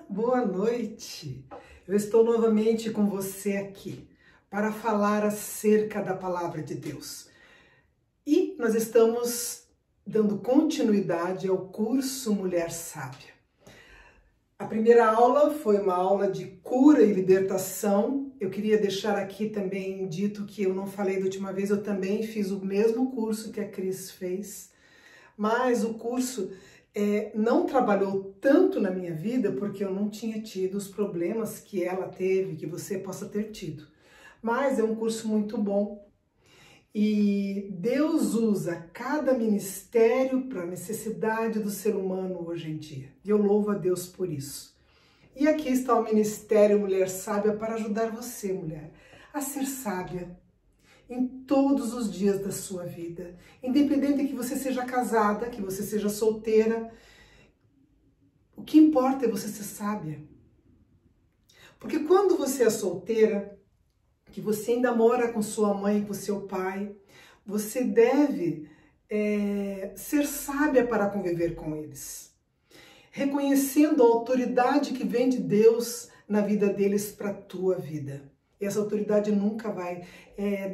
Boa noite! Eu estou novamente com você aqui para falar acerca da Palavra de Deus. E nós estamos dando continuidade ao curso Mulher Sábia. A primeira aula foi uma aula de cura e libertação. Eu queria deixar aqui também dito que eu não falei da última vez, eu também fiz o mesmo curso que a Cris fez, mas o curso não trabalhou tanto na minha vida porque eu não tinha tido os problemas que ela teve, que você possa ter tido. Mas é um curso muito bom e Deus usa cada ministério para a necessidade do ser humano hoje em dia. E eu louvo a Deus por isso. E aqui está o Ministério Mulher Sábia para ajudar você, mulher, a ser sábia em todos os dias da sua vida, independente que você seja casada, que você seja solteira, o que importa é você ser sábia. Porque quando você é solteira, que você ainda mora com sua mãe e com seu pai, você deve ser sábia para conviver com eles, reconhecendo a autoridade que vem de Deus na vida deles para a tua vida. E essa autoridade nunca vai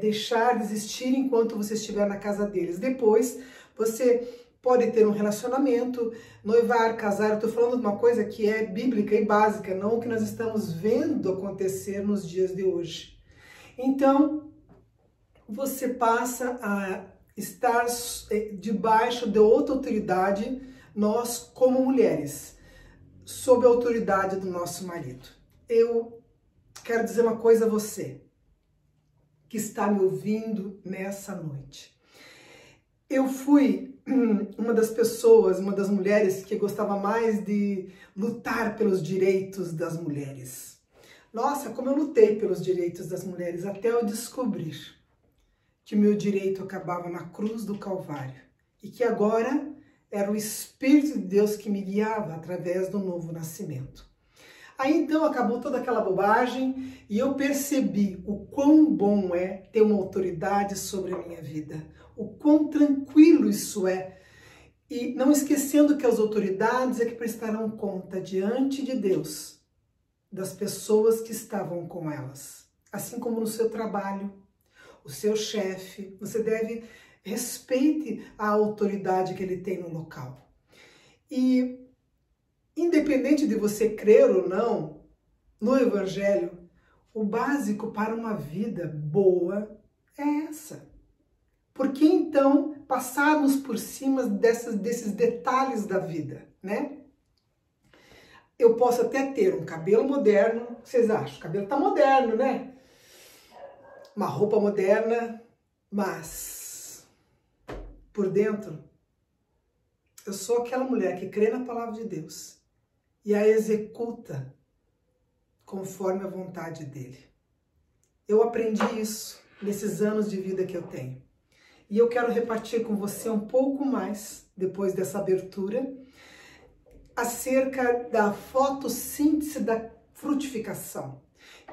deixar de existir enquanto você estiver na casa deles. Depois, você pode ter um relacionamento, noivar, casar. Eu estou falando de uma coisa que é bíblica e básica, não o que nós estamos vendo acontecer nos dias de hoje. Então, você passa a estar debaixo de outra autoridade, nós como mulheres, sob a autoridade do nosso marido. Eu quero dizer uma coisa a você que está me ouvindo nessa noite. Eu fui uma das pessoas, uma das mulheres que gostava mais de lutar pelos direitos das mulheres. Nossa, como eu lutei pelos direitos das mulheres até eu descobrir que meu direito acabava na cruz do Calvário e que agora era o Espírito de Deus que me guiava através do novo nascimento. Aí então acabou toda aquela bobagem e eu percebi o quão bom é ter uma autoridade sobre a minha vida, o quão tranquilo isso é. E não esquecendo que as autoridades é que prestarão conta diante de Deus das pessoas que estavam com elas. Assim como no seu trabalho, o seu chefe, você deve respeite a autoridade que ele tem no local. E independente de você crer ou não no Evangelho, o básico para uma vida boa é essa. Por que então passarmos por cima desses detalhes da vida, né? Eu posso até ter um cabelo moderno, vocês acham? O cabelo tá moderno, né? Uma roupa moderna, mas por dentro eu sou aquela mulher que crê na palavra de Deus e a executa conforme a vontade dele. Eu aprendi isso nesses anos de vida que eu tenho. E eu quero repartir com você um pouco mais, depois dessa abertura, acerca da fotossíntese da frutificação.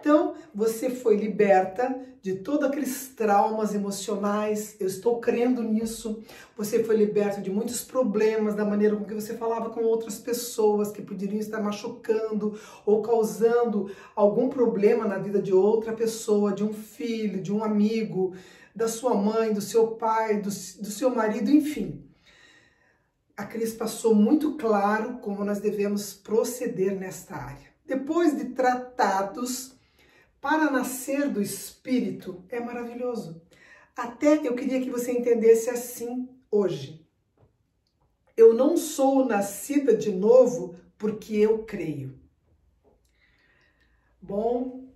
Então, você foi liberta de todos aqueles traumas emocionais, eu estou crendo nisso. Você foi liberto de muitos problemas, da maneira com que você falava com outras pessoas que poderiam estar machucando ou causando algum problema na vida de outra pessoa, de um filho, de um amigo, da sua mãe, do seu pai, do seu marido, enfim. A Cris passou muito claro como nós devemos proceder nesta área. Depois de tratados para nascer do Espírito, é maravilhoso. Até eu queria que você entendesse assim hoje. Eu não sou nascida de novo porque eu creio. Bom,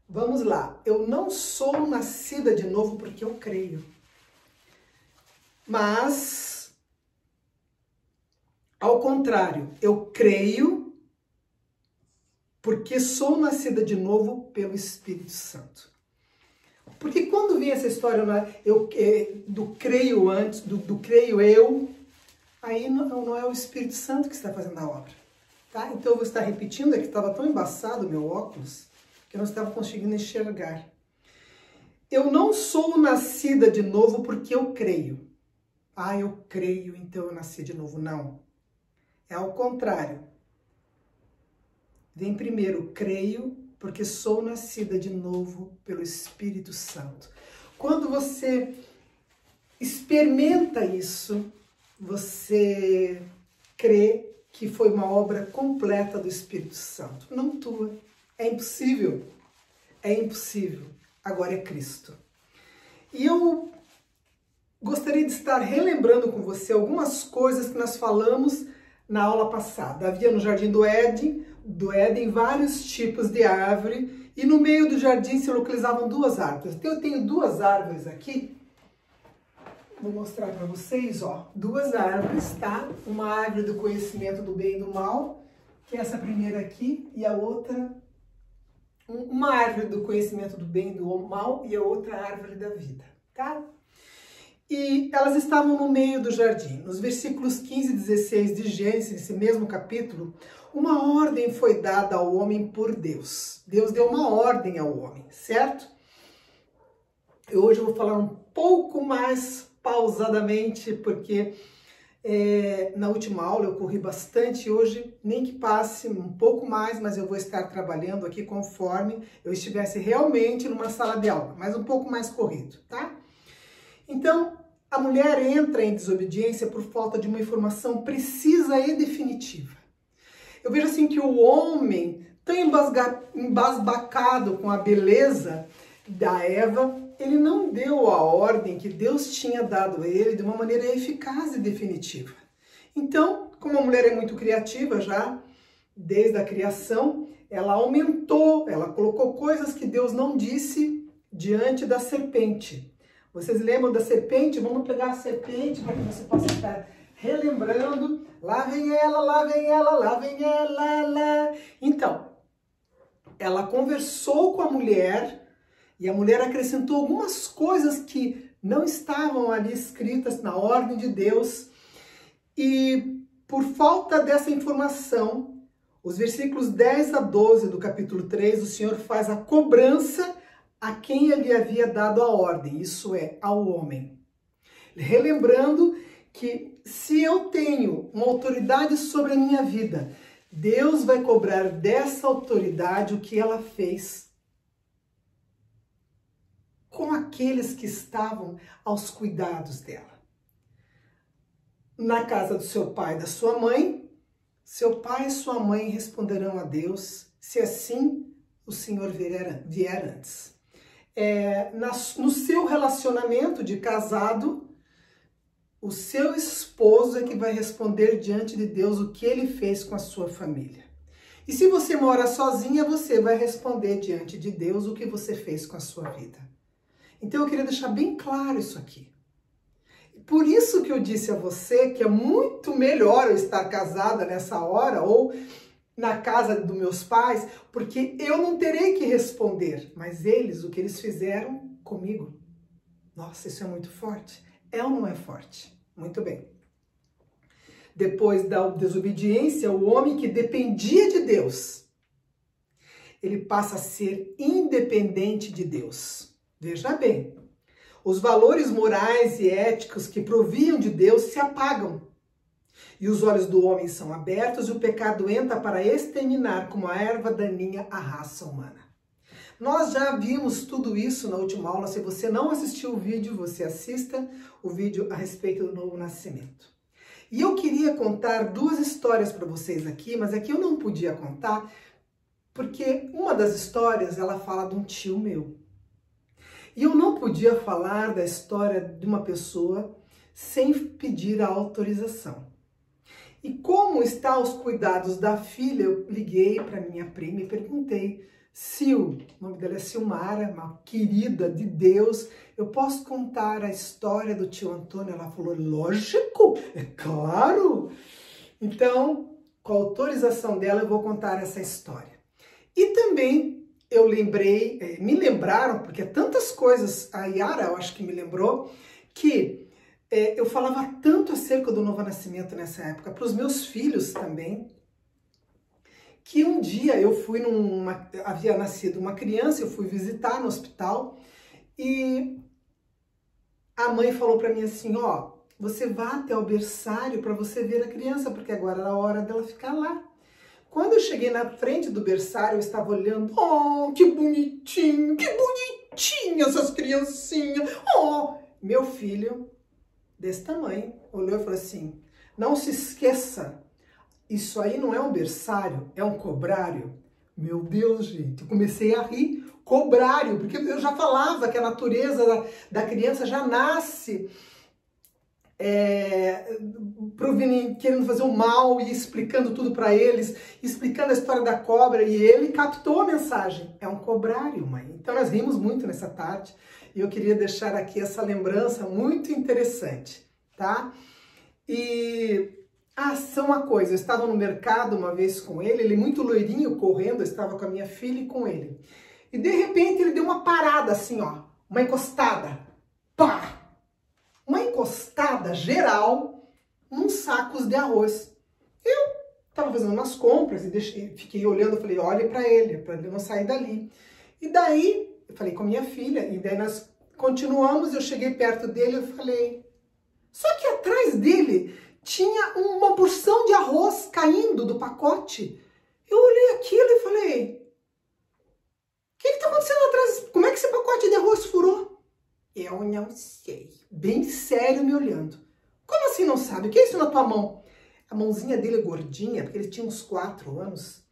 vamos lá. Eu não sou nascida de novo porque eu creio. Mas, ao contrário, eu creio porque sou nascida de novo pelo Espírito Santo. Porque quando vem essa história do creio antes, do creio eu, aí não é o Espírito Santo que está fazendo a obra. Tá? Então eu vou estar repetindo, é que estava tão embaçado o meu óculos, que eu não estava conseguindo enxergar. Eu não sou nascida de novo porque eu creio. Ah, eu creio, então eu nasci de novo. Não. É ao contrário. Vem primeiro, creio, porque sou nascida de novo pelo Espírito Santo. Quando você experimenta isso, você crê que foi uma obra completa do Espírito Santo, não tua. É impossível. É impossível. Agora é Cristo. E eu gostaria de estar relembrando com você algumas coisas que nós falamos na aula passada. Havia no Jardim do Éden vários tipos de árvore e no meio do jardim se localizavam duas árvores. Então eu tenho duas árvores aqui. Vou mostrar para vocês, ó, duas árvores, tá? Uma árvore do conhecimento do bem e do mal, que é essa primeira aqui, e a outra, uma árvore do conhecimento do bem e do mal, e a outra árvore da vida, tá? E elas estavam no meio do jardim. Nos versículos 15 e 16 de Gênesis, nesse mesmo capítulo, uma ordem foi dada ao homem por Deus. Deus deu uma ordem ao homem, certo? Hoje eu vou falar um pouco mais pausadamente, porque na última aula eu corri bastante. Hoje, nem que passe um pouco mais, mas eu vou estar trabalhando aqui conforme eu estivesse realmente numa sala de aula, mas um pouco mais corrido, tá? Então, a mulher entra em desobediência por falta de uma informação precisa e definitiva. Eu vejo assim que o homem, tão embasbacado com a beleza da Eva, ele não deu a ordem que Deus tinha dado a ele de uma maneira eficaz e definitiva. Então, como a mulher é muito criativa já, desde a criação, ela aumentou, ela colocou coisas que Deus não disse diante da serpente. Vocês lembram da serpente? Vamos pegar a serpente para que você possa estar relembrando. Lá vem ela, lá vem ela, lá vem ela, lá. Então, ela conversou com a mulher e a mulher acrescentou algumas coisas que não estavam ali escritas na ordem de Deus. E por falta dessa informação, os versículos 10 a 12 do capítulo 3, o Senhor faz a cobrança a quem ele havia dado a ordem, isso é, ao homem. Relembrando que se eu tenho uma autoridade sobre a minha vida, Deus vai cobrar dessa autoridade o que ela fez com aqueles que estavam aos cuidados dela. Na casa do seu pai e da sua mãe, seu pai e sua mãe responderão a Deus, se assim o Senhor vier antes. No seu relacionamento de casado, o seu esposo é que vai responder diante de Deus o que ele fez com a sua família. E se você mora sozinha, você vai responder diante de Deus o que você fez com a sua vida. Então eu queria deixar bem claro isso aqui. Por isso que eu disse a você que é muito melhor eu estar casada nessa hora ou na casa dos meus pais, porque eu não terei que responder, mas eles, o que eles fizeram comigo. Nossa, isso é muito forte. É ou não é forte? Muito bem. Depois da desobediência, o homem que dependia de Deus, ele passa a ser independente de Deus. Veja bem, os valores morais e éticos que proviam de Deus se apagam. E os olhos do homem são abertos e o pecado entra para exterminar como a erva daninha a raça humana. Nós já vimos tudo isso na última aula. Se você não assistiu o vídeo, você assista o vídeo a respeito do novo nascimento. E eu queria contar duas histórias para vocês aqui, mas aqui eu não podia contar, porque uma das histórias ela fala de um tio meu. E eu não podia falar da história de uma pessoa sem pedir a autorização. E como está os cuidados da filha, eu liguei para minha prima e perguntei, Sil, o nome dela é Silmara, uma querida de Deus, eu posso contar a história do tio Antônio? Ela falou, lógico, é claro. Então, com a autorização dela, eu vou contar essa história. E também eu lembrei, me lembraram, porque tantas coisas, a Yara eu acho que me lembrou, que eu falava tanto acerca do novo nascimento nessa época, para os meus filhos também, que um dia eu fui havia nascido uma criança, eu fui visitar no hospital e a mãe falou para mim assim, ó, você vá até o berçário para você ver a criança, porque agora era a hora dela ficar lá. Quando eu cheguei na frente do berçário, eu estava olhando, oh, que bonitinho, que bonitinho essas criancinhas. Oh, meu filho, desse tamanho, olhou e falou assim, não se esqueça, isso aí não é um berçário, é um cobrário. Meu Deus, gente, eu comecei a rir, cobrário, porque eu já falava que a natureza da criança já nasce querendo fazer o mal e explicando tudo para eles, explicando a história da cobra, e ele captou a mensagem. É um cobrário, mãe. Então nós rimos muito nessa tarde e eu queria deixar aqui essa lembrança muito interessante, tá? E só uma coisa, eu estava no mercado uma vez com ele muito loirinho, correndo, eu estava com a minha filha e com ele. E de repente ele deu uma parada assim, ó, uma encostada. Pá! Uma encostada geral nos sacos de arroz. Eu estava fazendo umas compras e fiquei olhando, falei, olhe para ele não sair dali. E daí, eu falei com a minha filha, e daí nós continuamos, eu cheguei perto dele e falei, só que atrás dele tinha uma porção de arroz caindo do pacote. Eu olhei aquilo e falei, o que está acontecendo atrás? Como é que esse pacote de arroz furou? Eu não sei. Bem sério me olhando. Como assim não sabe? O que é isso na tua mão? A mãozinha dele é gordinha, porque ele tinha uns 4 anos.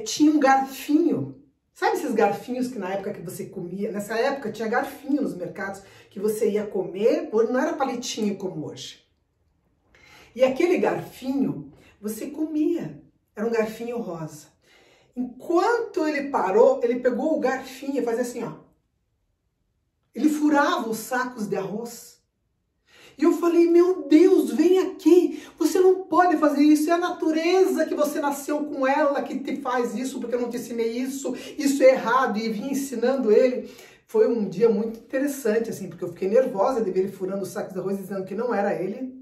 Tinha um garfinho. Sabe esses garfinhos que na época que você comia? Nessa época tinha garfinho nos mercados que você ia comer, não era palitinho como hoje. E aquele garfinho você comia. Era um garfinho rosa. Enquanto ele parou, ele pegou o garfinho e fazia assim, ó. Ele furava os sacos de arroz. E eu falei, meu Deus, vem aqui. Você não pode fazer isso. É a natureza que você nasceu com ela que te faz isso, porque eu não te ensinei isso. Isso é errado. E vim ensinando ele. Foi um dia muito interessante, assim, porque eu fiquei nervosa de ver ele furando os sacos de arroz, dizendo que não era ele.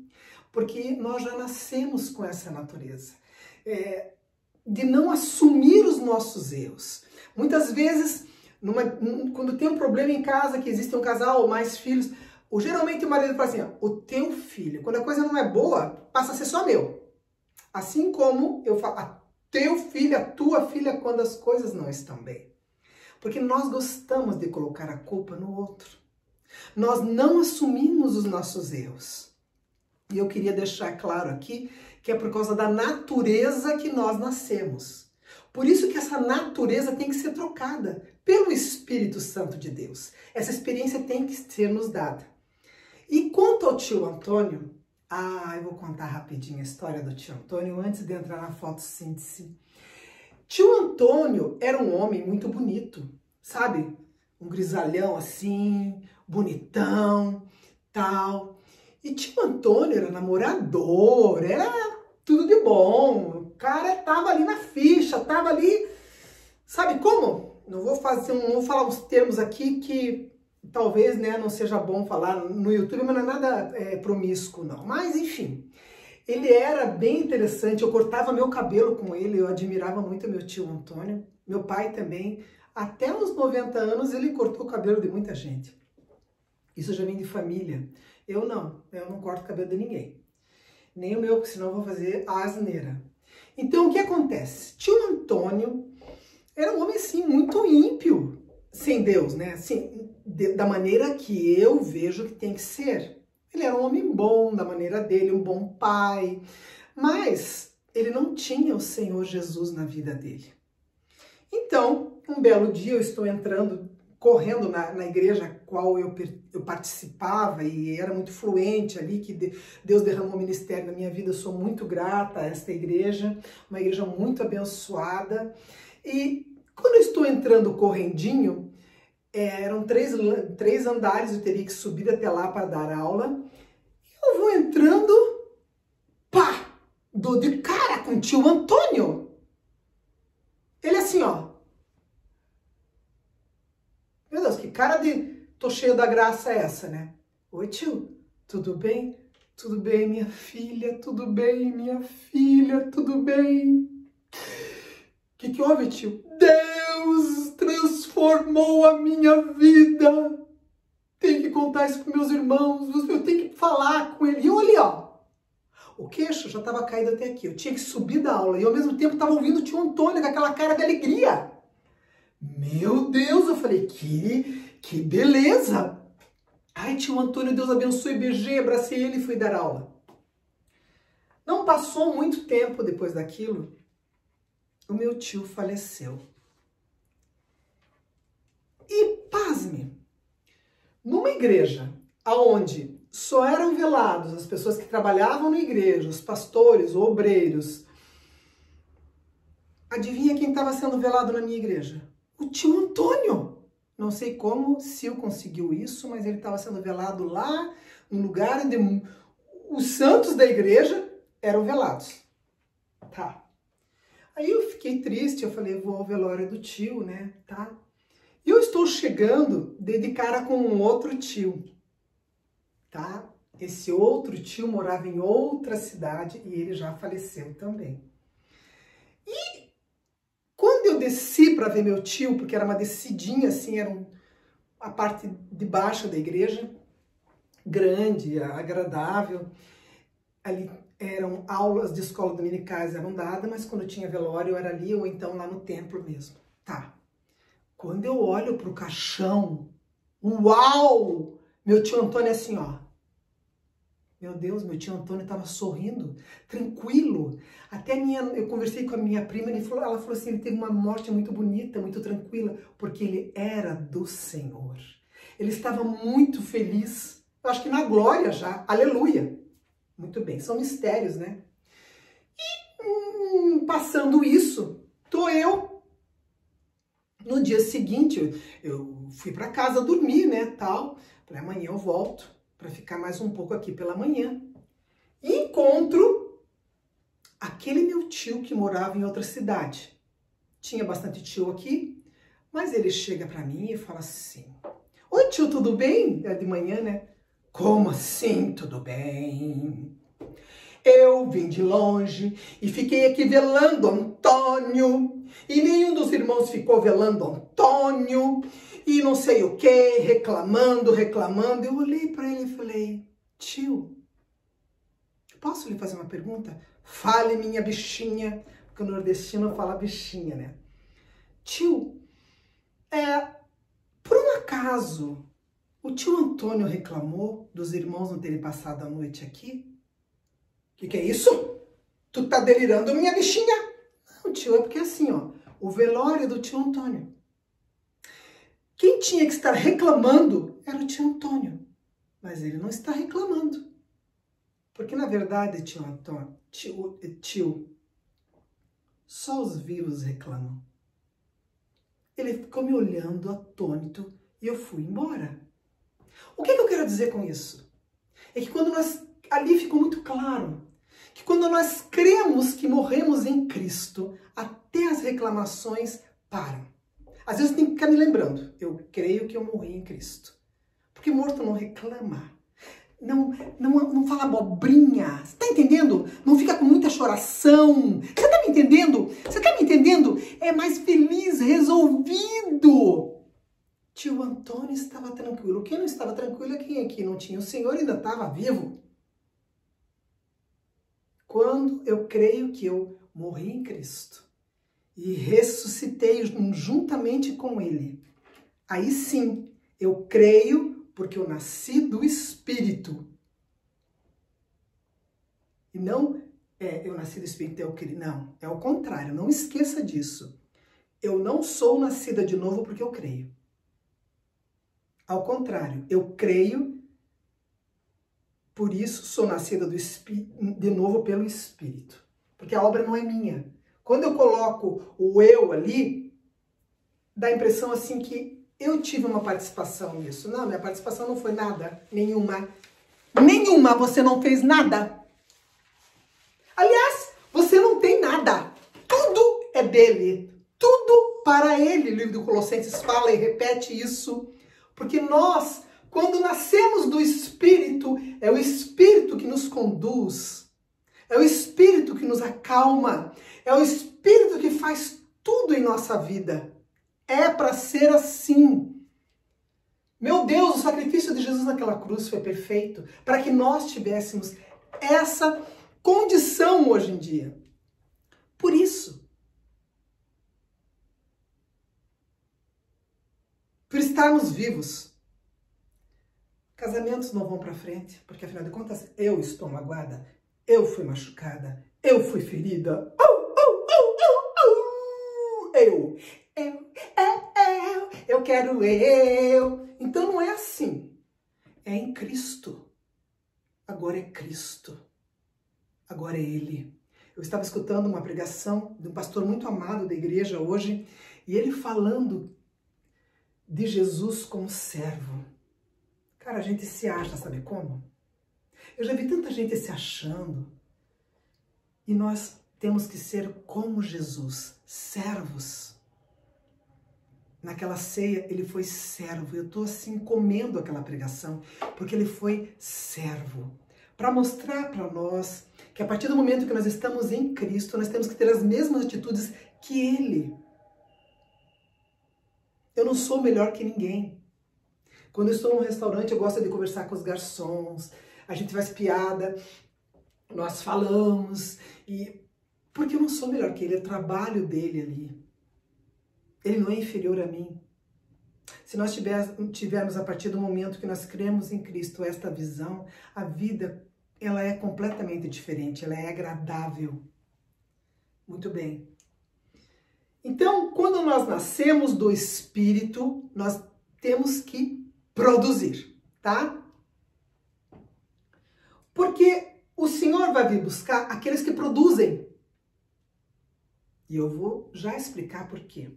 Porque nós já nascemos com essa natureza. De não assumir os nossos erros. Muitas vezes, quando tem um problema em casa, que existe um casal ou mais filhos, geralmente o marido fala assim, ó, o teu filho, quando a coisa não é boa, passa a ser só meu. Assim como eu falo, teu filho, a tua filha, quando as coisas não estão bem. Porque nós gostamos de colocar a culpa no outro. Nós não assumimos os nossos erros. E eu queria deixar claro aqui que é por causa da natureza que nós nascemos. Por isso que essa natureza tem que ser trocada pelo Espírito Santo de Deus. Essa experiência tem que ser nos dada. E quanto ao tio Antônio, eu vou contar rapidinho a história do tio Antônio antes de entrar na fotossíntese. Tio Antônio era um homem muito bonito, sabe? Um grisalhão assim, bonitão, tal. E tio Antônio era namorador, era tudo de bom. O cara tava ali na ficha, tava ali, sabe como? Não vou falar uns termos aqui que talvez, né, não seja bom falar no YouTube, mas não é nada promíscuo, não. Mas, enfim, ele era bem interessante. Eu cortava meu cabelo com ele, eu admirava muito meu tio Antônio. Meu pai também. Até uns 90 anos ele cortou o cabelo de muita gente. Isso já vem de família. Eu não corto o cabelo de ninguém. Nem o meu, porque senão eu vou fazer a asneira. Então, o que acontece? Tio Antônio era um homem, assim, muito ímpio, sem Deus, né? Assim, da maneira que eu vejo que tem que ser. Ele era um homem bom, da maneira dele, um bom pai. Mas ele não tinha o Senhor Jesus na vida dele. Então, um belo dia eu estou correndo na igreja a qual eu participava e era muito fluente ali, que Deus derramou o ministério na minha vida. Eu sou muito grata a esta igreja, uma igreja muito abençoada. E quando eu estou entrando correndinho, eram 3 andares, eu teria que subir até lá para dar aula. Eu vou entrando, pá, dou de cara com o tio Antônio. Ele assim, ó. Meu Deus, que cara de tô cheio da graça é essa, né? Oi, tio, tudo bem? Tudo bem, minha filha? Tudo bem, minha filha? Tudo bem? O que houve, tio? Deus transformou a minha vida. Tenho que contar isso para meus irmãos, eu tenho que falar com ele. E eu ali, ó, O queixo já estava caído até aqui. Eu tinha que subir da aula e ao mesmo tempo estava ouvindo o tio Antônio com aquela cara de alegria. Meu Deus, eu falei, que beleza. Ai, tio Antônio, Deus abençoe, beijei, abracei ele e fui dar aula. Não passou muito tempo depois daquilo, o meu tio faleceu. E, pasme, numa igreja onde só eram velados as pessoas que trabalhavam na igreja, os pastores, os obreiros, adivinha quem estava sendo velado na minha igreja? O tio Antônio. Não sei como Sil conseguiu isso, mas ele estava sendo velado lá, num lugar onde os santos da igreja eram velados. Tá. Aí eu fiquei triste, eu falei, vou ao velório do tio, né? Tá. E eu estou chegando de cara com um outro tio. Tá? Esse outro tio morava em outra cidade e ele já faleceu também. E quando eu desci para ver meu tio, porque era uma descidinha assim, era a parte de baixo da igreja, grande, agradável, ali eram aulas de escola dominicais, eram dadas, mas quando tinha velório eu era ali ou então lá no templo mesmo. Tá. Quando eu olho pro caixão, uau! Meu tio Antônio é assim, ó. Meu Deus, meu tio Antônio estava sorrindo, tranquilo. Até eu conversei com a minha prima, ela falou assim, ele teve uma morte muito bonita, muito tranquila, porque ele era do Senhor. Ele estava muito feliz, eu acho que na glória já, aleluia. Muito bem, são mistérios, né? E passando isso, tô eu. No dia seguinte, eu fui para casa dormir, né, tal. Falei, amanhã eu volto para ficar mais um pouco aqui pela manhã. E encontro aquele meu tio que morava em outra cidade. Tinha bastante tio aqui, mas ele chega para mim e fala assim, oi tio, tudo bem? É de manhã, né? Como assim, tudo bem? Eu vim de longe e fiquei aqui velando Antônio, e nenhum dos irmãos ficou velando Antônio, e não sei o que, reclamando. Eu olhei para ele e falei, tio, posso lhe fazer uma pergunta? Fale, minha bichinha, porque o nordestino fala bichinha, né? Tio, por um acaso, o tio Antônio reclamou dos irmãos não terem passado a noite aqui? Que é isso? Tu tá delirando, minha bichinha? Não, tio, é porque assim, ó, o velório do tio Antônio. Quem tinha que estar reclamando era o tio Antônio, mas ele não está reclamando. Porque, na verdade, tio Antônio, tio, só os vivos reclamam. Ele ficou me olhando atônito e eu fui embora. O que eu quero dizer com isso? É que quando ali ficou muito claro que quando nós cremos que morremos em Cristo, até as reclamações param. Às vezes tem que ficar me lembrando, eu creio que eu morri em Cristo. Porque morto não reclama, não fala abobrinha, você tá entendendo? Não fica com muita choração, você tá me entendendo? Você tá me entendendo? É mais feliz, resolvido. Tio Antônio estava tranquilo. Quem não estava tranquilo é quem aqui não tinha o Senhor e ainda estava vivo. Quando eu creio que eu morri em Cristo e ressuscitei juntamente com Ele, aí sim, eu creio porque eu nasci do Espírito. E não, eu nasci do Espírito, eu creio. Não, é o contrário, não esqueça disso. Eu não sou nascida de novo porque eu creio. Ao contrário, eu creio, por isso sou nascida de novo pelo Espírito. Porque a obra não é minha. Quando eu coloco o eu ali, dá a impressão assim que eu tive uma participação nisso. Não, minha participação não foi nada, nenhuma. Nenhuma, você não fez nada. Aliás, você não tem nada. Tudo é dele. Tudo para ele. O livro do Colossenses fala e repete isso. Porque nós, quando nascemos do Espírito, é o Espírito que nos conduz, é o Espírito que nos acalma, é o Espírito que faz tudo em nossa vida. É para ser assim. Meu Deus, o sacrifício de Jesus naquela cruz foi perfeito, para que nós tivéssemos essa condição hoje em dia. Por isso, por estarmos vivos, casamentos não vão para frente, porque afinal de contas eu estou magoada, eu fui machucada, eu fui ferida. Eu quero eu. Então não é assim. É em Cristo. Agora é Cristo. Agora é Ele. Eu estava escutando uma pregação de um pastor muito amado da igreja hoje, e ele falando de Jesus como servo. Cara, a gente se acha, sabe como? Eu já vi tanta gente se achando. E nós temos que ser como Jesus, servos. Naquela ceia, ele foi servo. Eu estou assim comendo aquela pregação, porque ele foi servo. Para mostrar para nós que a partir do momento que nós estamos em Cristo, nós temos que ter as mesmas atitudes que Ele. Eu não sou melhor que ninguém. Quando eu estou num restaurante, eu gosto de conversar com os garçons, a gente faz piada, nós falamos, porque eu não sou melhor que ele, é o trabalho dele ali. Ele não é inferior a mim. Se nós tivermos a partir do momento que nós cremos em Cristo esta visão, a vida ela é completamente diferente, ela é agradável. Muito bem. Então, quando nós nascemos do Espírito, nós temos que produzir, tá? Porque o Senhor vai vir buscar aqueles que produzem. E eu vou já explicar por quê.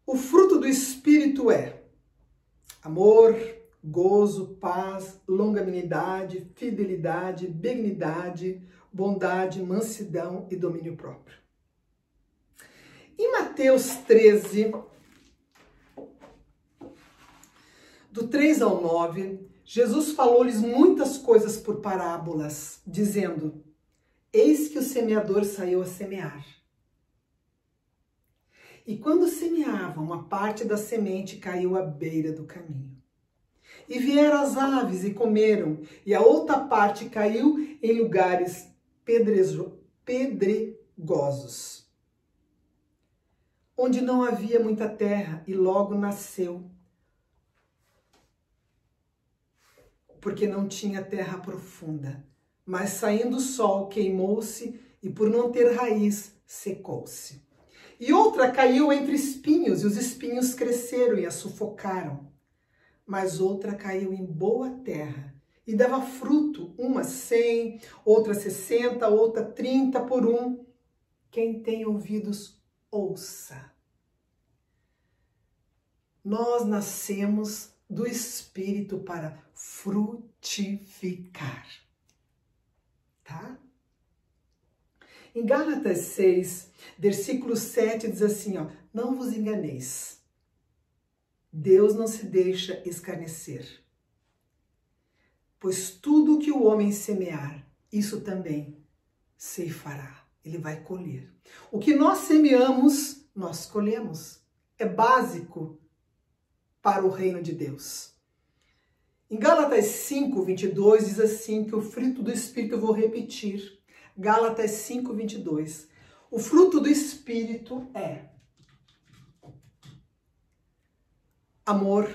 O fruto do Espírito é amor, gozo, paz, longanimidade, fidelidade, benignidade, bondade, mansidão e domínio próprio. Em Mateus 13, do 3 ao 9, Jesus falou-lhes muitas coisas por parábolas, dizendo: eis que o semeador saiu a semear. E quando semeava, uma parte da semente caiu à beira do caminho. E vieram as aves e comeram, e a outra parte caiu em lugares pedregosos, onde não havia muita terra, e logo nasceu, porque não tinha terra profunda. Mas saindo o sol, queimou-se, e por não ter raiz, secou-se. E outra caiu entre espinhos, e os espinhos cresceram e a sufocaram. Mas outra caiu em boa terra, e dava fruto, uma 100, outra 60, outra 30 por um. Quem tem ouvidos, ouça. Nós nascemos do Espírito para frutificar, tá? Em Gálatas 6, versículo 7, diz assim, ó, não vos enganeis, Deus não se deixa escarnecer, pois tudo que o homem semear, isso também ceifará, ele vai colher. O que nós semeamos, nós colhemos. É básico para o reino de Deus. Em Gálatas 5, 22, diz assim que o fruto do Espírito, eu vou repetir, Gálatas 5, 22. O fruto do Espírito é amor,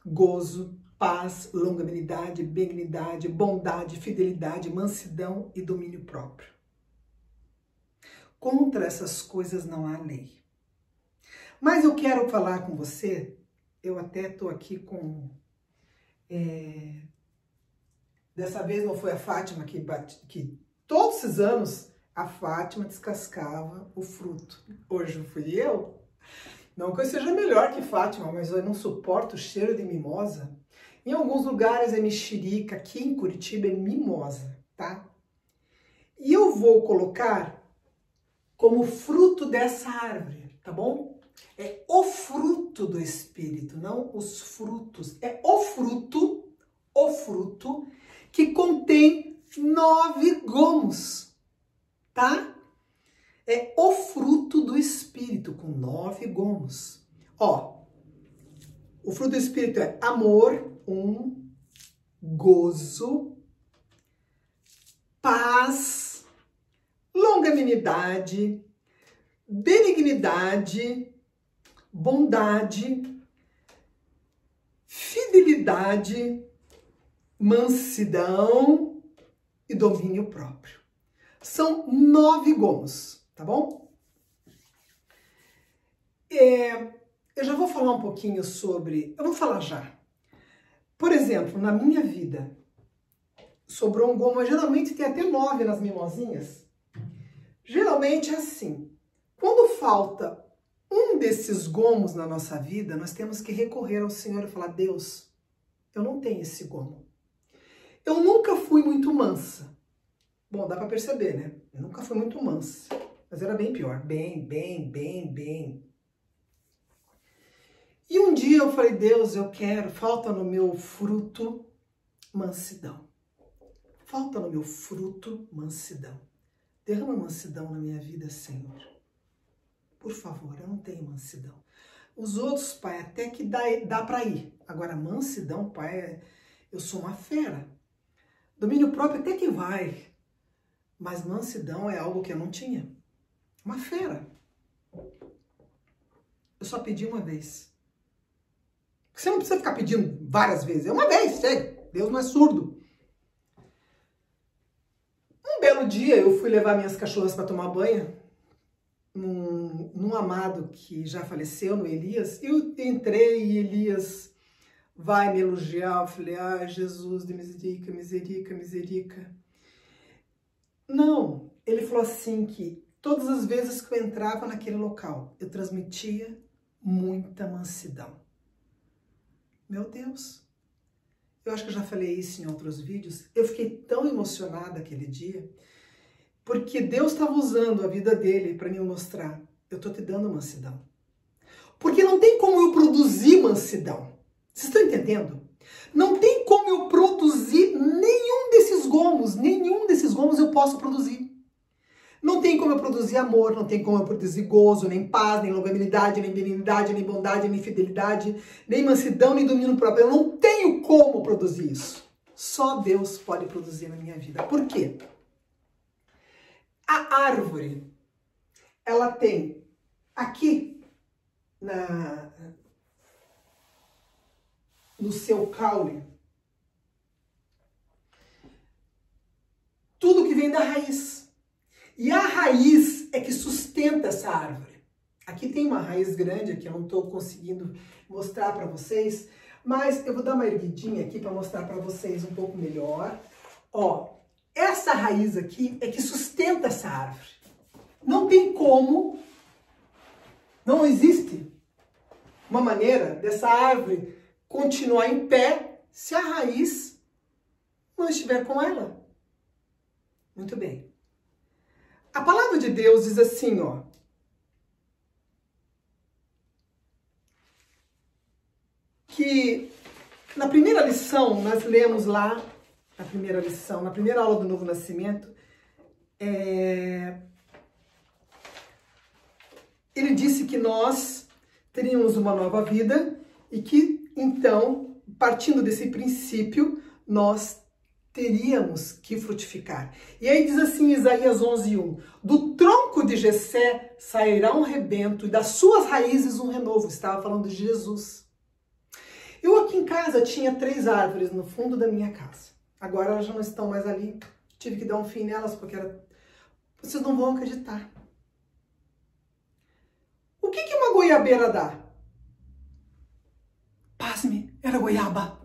gozo, paz, longanimidade, benignidade, bondade, fidelidade, mansidão e domínio próprio. Contra essas coisas não há lei. Mas eu quero falar com você, eu até estou aqui com... dessa vez não foi a Fátima que todos esses anos a Fátima descascava o fruto. Hoje fui eu. Não que eu seja melhor que Fátima, mas eu não suporto o cheiro de mimosa. Em alguns lugares é mexerica, aqui em Curitiba é mimosa, tá? E eu vou colocar como fruto dessa árvore, tá bom? É o fruto do Espírito, não os frutos. É o fruto que contém 9 gomos, tá? É o fruto do Espírito com 9 gomos. Ó, o fruto do Espírito é amor, 1, gozo, paz, longanimidade, benignidade, bondade, fidelidade, mansidão e domínio próprio. São 9 gomos, tá bom? Eu já vou falar um pouquinho sobre... Eu vou falar já. Por exemplo, na minha vida, sobrou um gomo, geralmente tem até 9 nas mimosinhas. Geralmente é assim. Quando falta um desses gomos na nossa vida, nós temos que recorrer ao Senhor e falar: Deus, eu não tenho esse gomo. Eu nunca fui muito mansa. Bom, dá pra perceber, né? Eu nunca fui muito mansa. Mas era bem pior. Bem. E um dia eu falei: Deus, eu quero, falta no meu fruto mansidão. Falta no meu fruto mansidão. Derrama mansidão na minha vida, Senhor. Por favor, eu não tenho mansidão. Os outros, Pai, até que dá para ir. Agora, mansidão, Pai, eu sou uma fera. Domínio próprio até que vai. Mas mansidão é algo que eu não tinha. Uma fera. Eu só pedi uma vez. Você não precisa ficar pedindo várias vezes. É uma vez, chega. Deus não é surdo. Um belo dia eu fui levar minhas cachorras para tomar banho num amado que já faleceu, no Elias. Eu entrei e Elias vai me elogiar. Eu falei: ai, Jesus de miserica. Não, ele falou assim que todas as vezes que eu entrava naquele local, eu transmitia muita mansidão. Meu Deus, eu acho que eu já falei isso em outros vídeos. Eu fiquei tão emocionada aquele dia, porque Deus estava usando a vida dele para me mostrar: eu estou te dando mansidão. Porque não tem como eu produzir mansidão. Vocês estão entendendo? Não tem como eu produzir nenhum desses gomos eu posso produzir. Não tem como eu produzir amor, não tem como eu produzir gozo, nem paz, nem longanimidade, nem benignidade, nem bondade, nem fidelidade, nem mansidão, nem domínio próprio. Eu não tenho como produzir isso. Só Deus pode produzir na minha vida. Por quê? A árvore, ela tem aqui no seu caule tudo que vem da raiz. E a raiz é que sustenta essa árvore. Aqui tem uma raiz grande que eu não estou conseguindo mostrar para vocês, mas eu vou dar uma erguidinha aqui para mostrar para vocês um pouco melhor. Ó, essa raiz aqui é que sustenta essa árvore. Não tem como, não existe uma maneira dessa árvore continuar em pé se a raiz não estiver com ela. Muito bem. A palavra de Deus diz assim, ó. Que na primeira lição, nós lemos lá, na primeira aula do Novo Nascimento, ele disse que nós teríamos uma nova vida e que, então, partindo desse princípio, nós teríamos que frutificar. E aí diz assim, Isaías 11:1, do tronco de Jessé sairá um rebento e das suas raízes um renovo. Estava falando de Jesus. Eu aqui em casa tinha 3 árvores no fundo da minha casa. Agora elas já não estão mais ali. Tive que dar um fim nelas porque era... Vocês não vão acreditar. O que uma goiabeira dá? Pasme, era goiaba.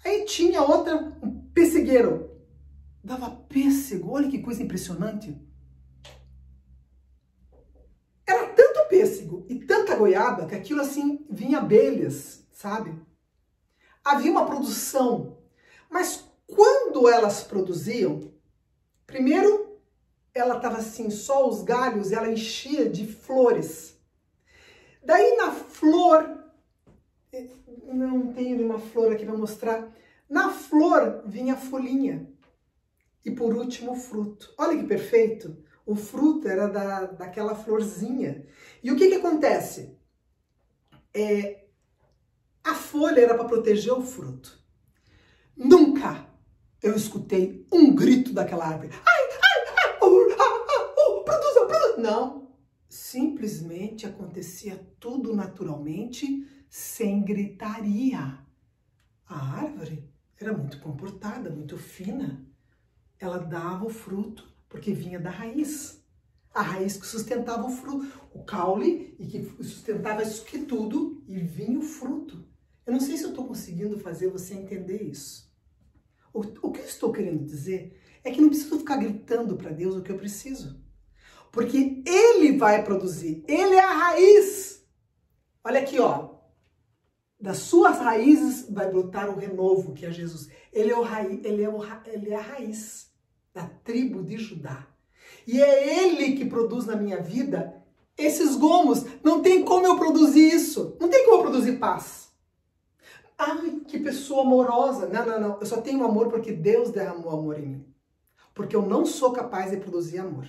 Aí tinha outra, um pessegueiro. Dava pêssego, olha que coisa impressionante. Era tanto pêssego e tanta goiaba que aquilo assim vinha abelhas, sabe? Havia uma produção. Mas quando elas produziam, primeiro ela estava assim, só os galhos, ela enchia de flores. Daí na flor... Não tenho nenhuma flor aqui para mostrar. Na flor vinha a folhinha. E por último o fruto. Olha que perfeito. O fruto era daquela florzinha. E o que acontece? A folha era para proteger o fruto. nunca eu escutei um grito daquela árvore. Produza. Não, simplesmente acontecia tudo naturalmente, sem gritaria. A árvore era muito comportada, muito fina. Ela dava o fruto porque vinha da raiz. A raiz que sustentava o fruto, o caule, e que sustentava isso aqui tudo, e vinha o fruto. Eu não sei se eu estou conseguindo fazer você entender isso. O que eu estou querendo dizer é que não preciso ficar gritando para Deus o que eu preciso. Porque Ele vai produzir. Ele é a raiz. Olha aqui, ó. Das suas raízes vai brotar o renovo, que é Jesus. Ele é a raiz da tribo de Judá. E é Ele que produz na minha vida esses gomos. Não tem como eu produzir isso. Não tem como eu produzir paz. Ai, que pessoa amorosa. Não. Eu só tenho amor porque Deus derramou amor em mim. Porque eu não sou capaz de produzir amor.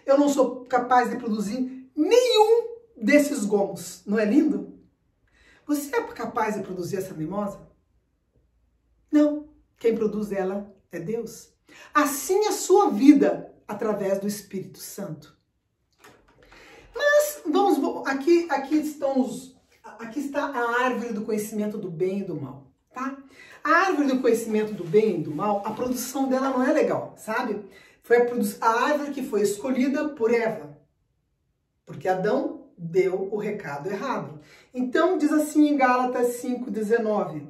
Eu não sou capaz de produzir nenhum desses gomos. Não é lindo? Você é capaz de produzir essa mimosa? Não. Quem produz ela é Deus. Assim a sua vida, através do Espírito Santo. Mas vamos aqui está a árvore do conhecimento do bem e do mal, tá? A árvore do conhecimento do bem e do mal, a produção dela não é legal, sabe? Foi a árvore que foi escolhida por Eva, porque Adão deu o recado errado. Então diz assim em Gálatas 5:19: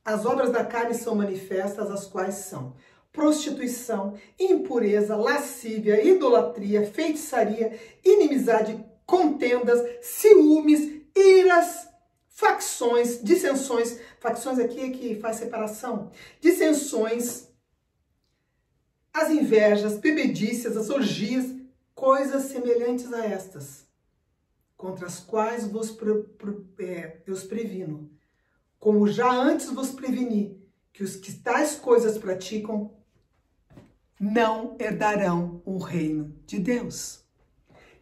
as obras da carne são manifestas, as quais são prostituição, impureza, lascívia, idolatria, feitiçaria, inimizade, contendas, ciúmes, iras, facções, dissensões. Facções aqui é que faz separação. Dissensões, as invejas, bebedícias, as orgias, coisas semelhantes a estas, contra as quais eu os previno. Como já antes vos preveni, que os que tais coisas praticam não herdarão o reino de Deus.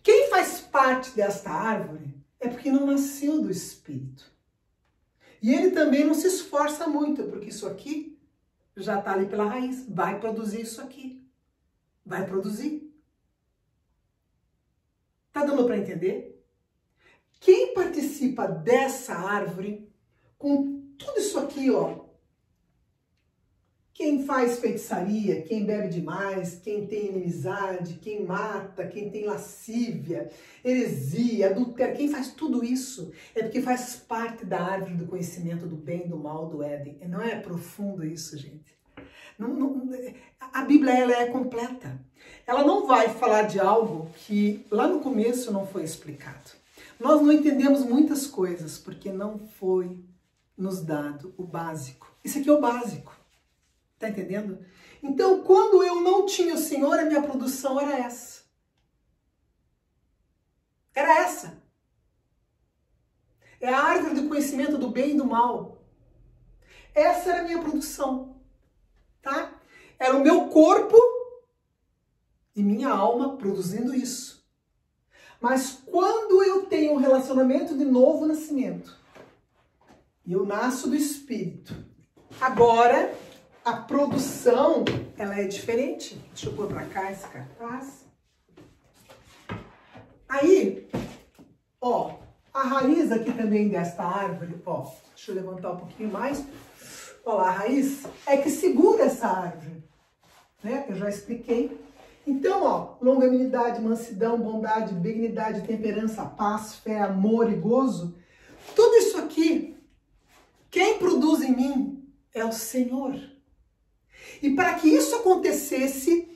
Quem faz parte desta árvore é porque não nasceu do Espírito. E ele também não se esforça muito, porque isso aqui já está ali pela raiz. Vai produzir isso aqui. Vai produzir. Tá dando para entender? Quem participa dessa árvore, com tudo isso aqui, ó, quem faz feitiçaria, quem bebe demais, quem tem inimizade, quem mata, quem tem lascívia, heresia, adultério, quem faz tudo isso é porque faz parte da árvore do conhecimento do bem e do mal do Éden. E não é profundo isso, gente? A Bíblia ela é completa. Ela não vai falar de algo que lá no começo não foi explicado. Nós não entendemos muitas coisas porque não foi nos dado o básico. Isso aqui é o básico. Tá entendendo? Então, quando eu não tinha o Senhor, a minha produção era essa. Era essa. É a árvore do conhecimento do bem e do mal. Essa era a minha produção. Tá? Era o meu corpo e minha alma produzindo isso. Mas quando eu tenho um relacionamento de novo nascimento, e eu nasço do Espírito, agora a produção, ela é diferente. Deixa eu pôr pra cá esse cartaz. Aí, ó, a raiz aqui também desta árvore, ó, deixa eu levantar um pouquinho mais. Ó lá, a raiz é que segura essa árvore, né? Eu já expliquei. Então, ó, longanimidade, mansidão, bondade, benignidade, temperança, paz, fé, amor e gozo. Tudo isso aqui, quem produz em mim é o Senhor. E para que isso acontecesse,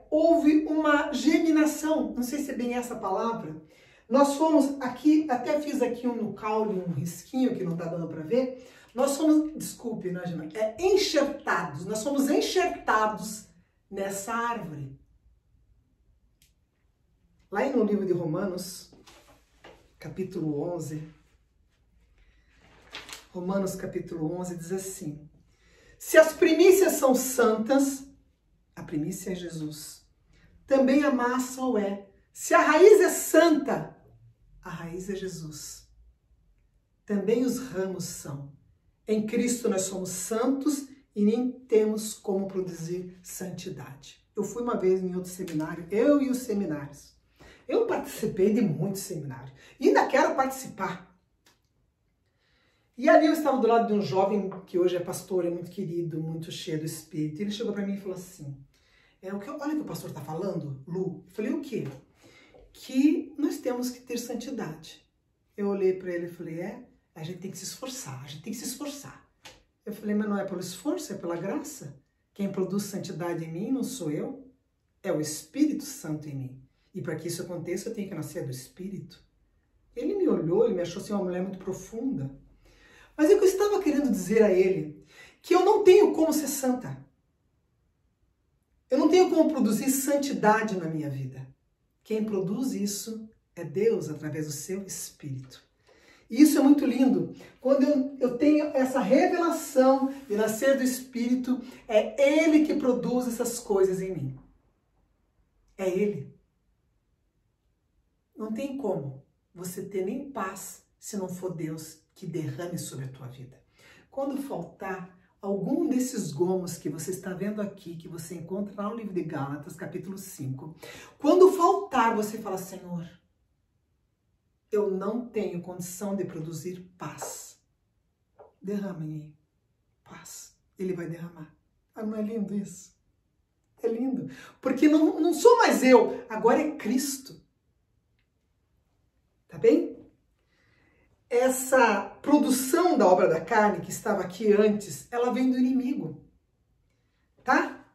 houve uma germinação, não sei se é bem essa palavra. Nós fomos aqui, até fiz aqui no caule um risquinho que não está dando para ver. Nós fomos, desculpe, não é enxertados, nós fomos enxertados nessa árvore. Lá no livro de Romanos, capítulo 11, Romanos capítulo 11 diz assim: se as primícias são santas, a primícia é Jesus, também a massa o é. Se a raiz é santa, a raiz é Jesus. Também os ramos são. Em Cristo nós somos santos e nem temos como produzir santidade. Eu fui uma vez em outro seminário, eu e os seminários. Eu participei de muitos seminários e ainda quero participar. E ali eu estava do lado de um jovem que hoje é pastor, é muito querido, muito cheio do Espírito. Ele chegou para mim e falou assim, olha o que o pastor está falando, Lu. Eu falei, o quê? Que nós temos que ter santidade. Eu olhei para ele e falei, a gente tem que se esforçar, a gente tem que se esforçar. Eu falei, mas não é pelo esforço, é pela graça. Quem produz santidade em mim não sou eu, é o Espírito Santo em mim. E para que isso aconteça, eu tenho que nascer do Espírito. Ele me olhou, ele me achou assim uma mulher muito profunda. Mas é que eu estava querendo dizer a ele que eu não tenho como ser santa. Eu não tenho como produzir santidade na minha vida. Quem produz isso é Deus através do seu Espírito. E isso é muito lindo. Quando eu tenho essa revelação de nascer do Espírito, é Ele que produz essas coisas em mim. É Ele. Não tem como você ter nem paz se não for Deus que derrame sobre a tua vida. Quando faltar algum desses gomos que você está vendo aqui, que você encontra lá no livro de Gálatas, capítulo 5, quando faltar, você fala, Senhor, eu não tenho condição de produzir paz. Derrama em mim paz. Ele vai derramar. Ah, não é lindo isso? É lindo. Porque não sou mais eu, agora é Cristo. Tá bem? Essa produção da obra da carne que estava aqui antes, ela vem do inimigo. Tá?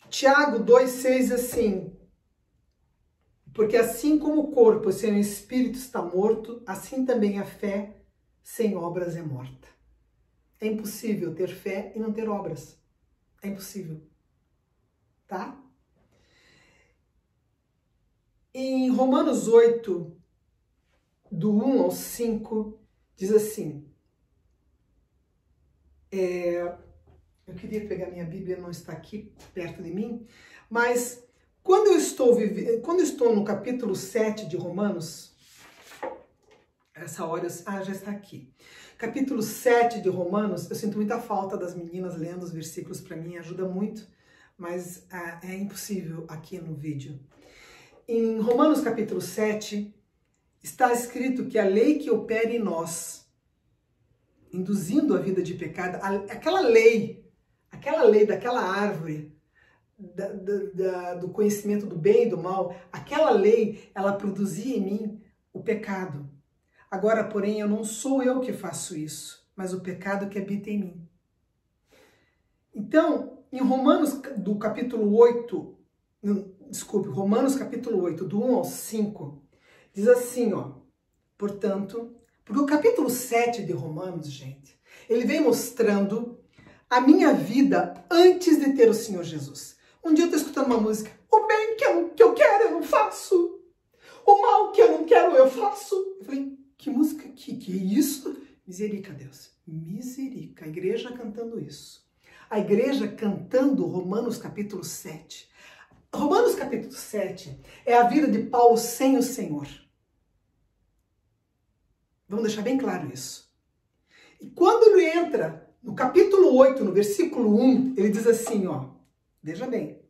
Tiago 2,6 diz assim, porque assim como o corpo sem o espírito está morto, assim também a fé sem obras é morta. É impossível ter fé e não ter obras. É impossível. Tá? Em Romanos 8, do 1 ao 5, diz assim, eu queria pegar minha Bíblia, não está aqui perto de mim, mas quando eu estou no capítulo 7 de Romanos, essa hora, já está aqui. Capítulo 7 de Romanos, eu sinto muita falta das meninas lendo os versículos para mim, ajuda muito, mas é impossível aqui no vídeo. Em Romanos capítulo 7, está escrito que a lei que opera em nós, induzindo a vida de pecado, aquela lei daquela árvore, do conhecimento do bem e do mal, aquela lei, ela produzia em mim o pecado. Agora, porém, eu não sou eu que faço isso, mas o pecado que habita em mim. Então, em Romanos do capítulo 8, Romanos capítulo 8, do 1 ao 5, diz assim, portanto, porque o capítulo 7 de Romanos, gente, ele vem mostrando a minha vida antes de ter o Senhor Jesus. Um dia eu estou escutando uma música, o bem que eu quero eu não faço, o mal que eu não quero eu faço. Eu falei, que música, que é isso? Miserica, Deus, miserica, a igreja cantando isso. A igreja cantando Romanos capítulo 7. Romanos capítulo 7 é a vida de Paulo sem o Senhor. Vamos deixar bem claro isso. E quando ele entra no capítulo 8, no versículo 1, ele diz assim, veja bem.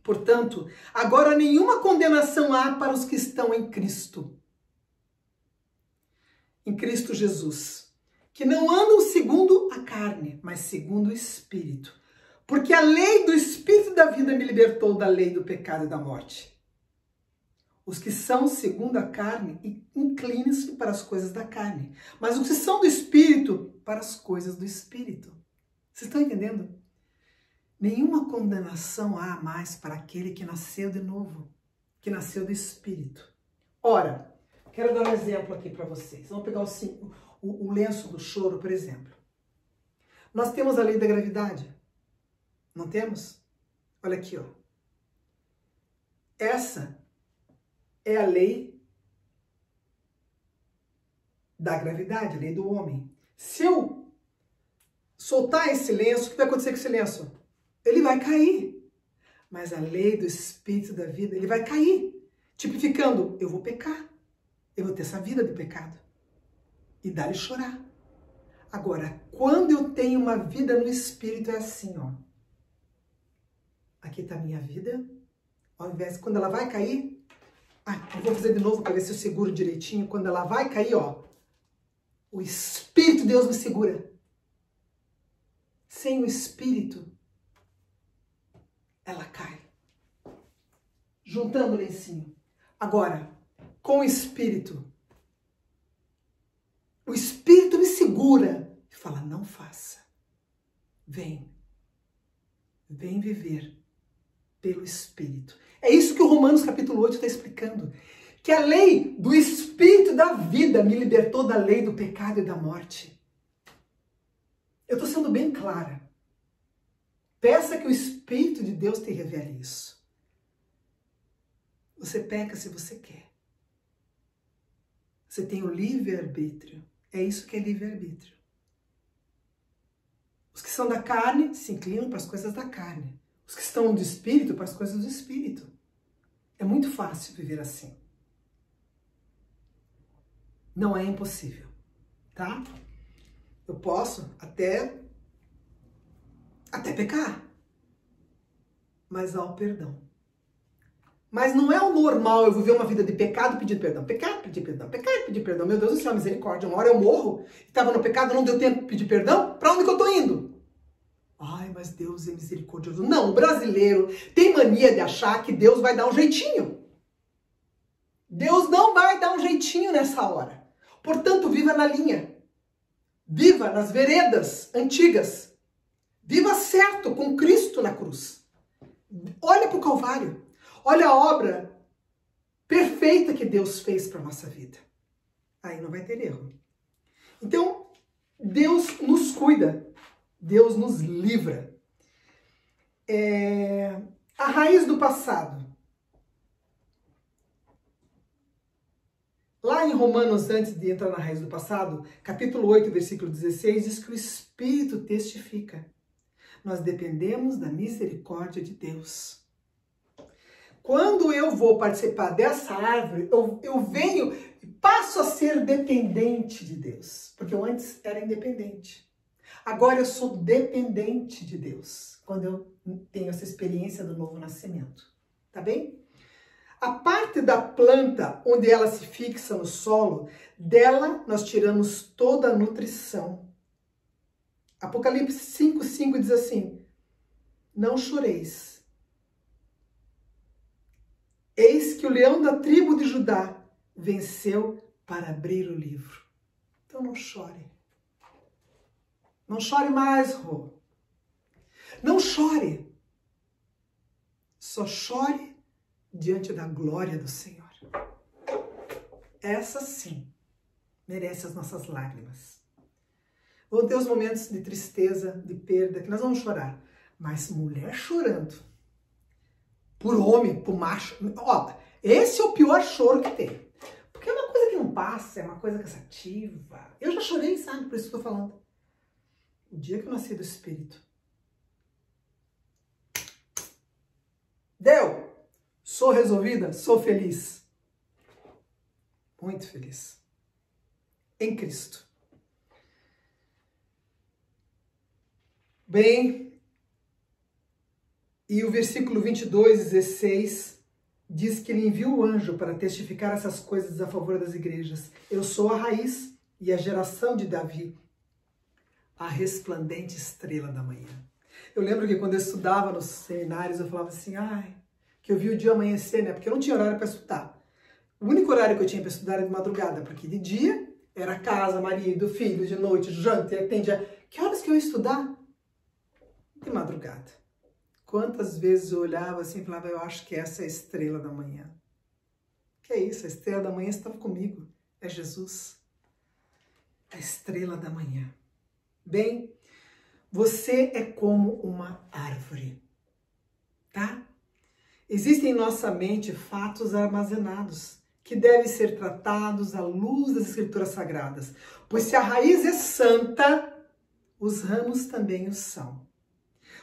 Portanto, agora nenhuma condenação há para os que estão em Cristo. Em Cristo Jesus. Que não andam segundo a carne, mas segundo o Espírito. Porque a lei do Espírito da vida me libertou da lei do pecado e da morte. Os que são segundo a carne, inclinem-se para as coisas da carne. Mas os que são do Espírito, para as coisas do Espírito. Vocês estão entendendo? Nenhuma condenação há mais para aquele que nasceu de novo, que nasceu do Espírito. Ora, quero dar um exemplo aqui para vocês. Vamos pegar o lenço do choro, por exemplo. Nós temos a lei da gravidade. Não temos? Olha aqui, Essa é a lei da gravidade, a lei do homem. Se eu soltar esse lenço, o que vai acontecer com esse lenço? Ele vai cair. Mas a lei do Espírito da vida, ele vai cair. Tipificando, eu vou pecar. Eu vou ter essa vida de pecado. E dá-lhe chorar. Agora, quando eu tenho uma vida no Espírito, é assim, ó. Aqui está a minha vida. Ao invés, quando ela vai cair... eu vou fazer de novo para ver se eu seguro direitinho. Quando ela vai cair, ó. O Espírito de Deus me segura. Sem o Espírito, ela cai. Juntando o lencinho. Agora, com o Espírito me segura e fala, não faça. Vem viver pelo Espírito. É isso que o Romanos capítulo 8 está explicando. Que a lei do Espírito da vida me libertou da lei do pecado e da morte. Eu estou sendo bem clara. Peça que o Espírito de Deus te revele isso. Você peca se você quer. Você tem o livre-arbítrio. É isso que é livre-arbítrio. Os que são da carne se inclinam para as coisas da carne. Os que estão do Espírito para as coisas do Espírito. É muito fácil viver assim. Não é impossível, tá? Eu posso até pecar. Mas há o perdão. Mas não é o normal eu viver uma vida de pecado e pedir perdão. Pecado, pedir perdão. Pecado e pedir perdão. Meu Deus do céu, misericórdia. Uma hora eu morro, estava no pecado, não deu tempo de pedir perdão. Para onde que eu estou indo? Ai, mas Deus é misericordioso. Não, o brasileiro tem mania de achar que Deus vai dar um jeitinho. Deus não vai dar um jeitinho nessa hora. Portanto, viva na linha. Viva nas veredas antigas. Viva certo com Cristo na cruz. Olha para o Calvário. Olha a obra perfeita que Deus fez para a nossa vida. Aí não vai ter erro. Então, Deus nos cuida. Deus nos livra. A raiz do passado. Lá em Romanos, antes de entrar na raiz do passado, capítulo 8, versículo 16, diz que o Espírito testifica. Nós dependemos da misericórdia de Deus. Quando eu vou participar dessa árvore, eu venho e passo a ser dependente de Deus. Porque eu antes era independente. Agora eu sou dependente de Deus. Quando eu tenho essa experiência do novo nascimento. Tá bem? A parte da planta onde ela se fixa no solo, dela nós tiramos toda a nutrição. Apocalipse 5:5 diz assim, não choreis. Eis que o leão da tribo de Judá venceu para abrir o livro. Então não chore. Não chore mais, Rô. Não chore. Só chore diante da glória do Senhor. Essa sim merece as nossas lágrimas. Vão ter os momentos de tristeza, de perda, que nós vamos chorar. Mas mulher chorando por homem, por macho, ó, esse é o pior choro que tem. Porque é uma coisa que não passa, é uma coisa cansativa. Eu já chorei, sabe? Por isso que eu tô falando. O dia que eu nasci do Espírito. Deu! Sou resolvida, sou feliz. Muito feliz. Em Cristo. Bem, e o versículo 22:16 diz que ele enviou o anjo para testificar essas coisas a favor das igrejas. Eu sou a raiz e a geração de Davi, a resplandente estrela da manhã. Eu lembro que quando eu estudava nos seminários, eu falava assim, ai, que eu vi o dia amanhecer, né? Porque eu não tinha horário para estudar. O único horário que eu tinha para estudar era de madrugada, porque de dia era casa, marido, filho, de noite, janta, atendia. Que horas que eu ia estudar? De madrugada. Quantas vezes eu olhava assim e falava, eu acho que essa é a estrela da manhã. Que é isso? A estrela da manhã estava comigo. É Jesus. A estrela da manhã. Bem, você é como uma árvore, tá? Existem em nossa mente fatos armazenados que devem ser tratados à luz das Escrituras Sagradas. Pois se a raiz é santa, os ramos também o são.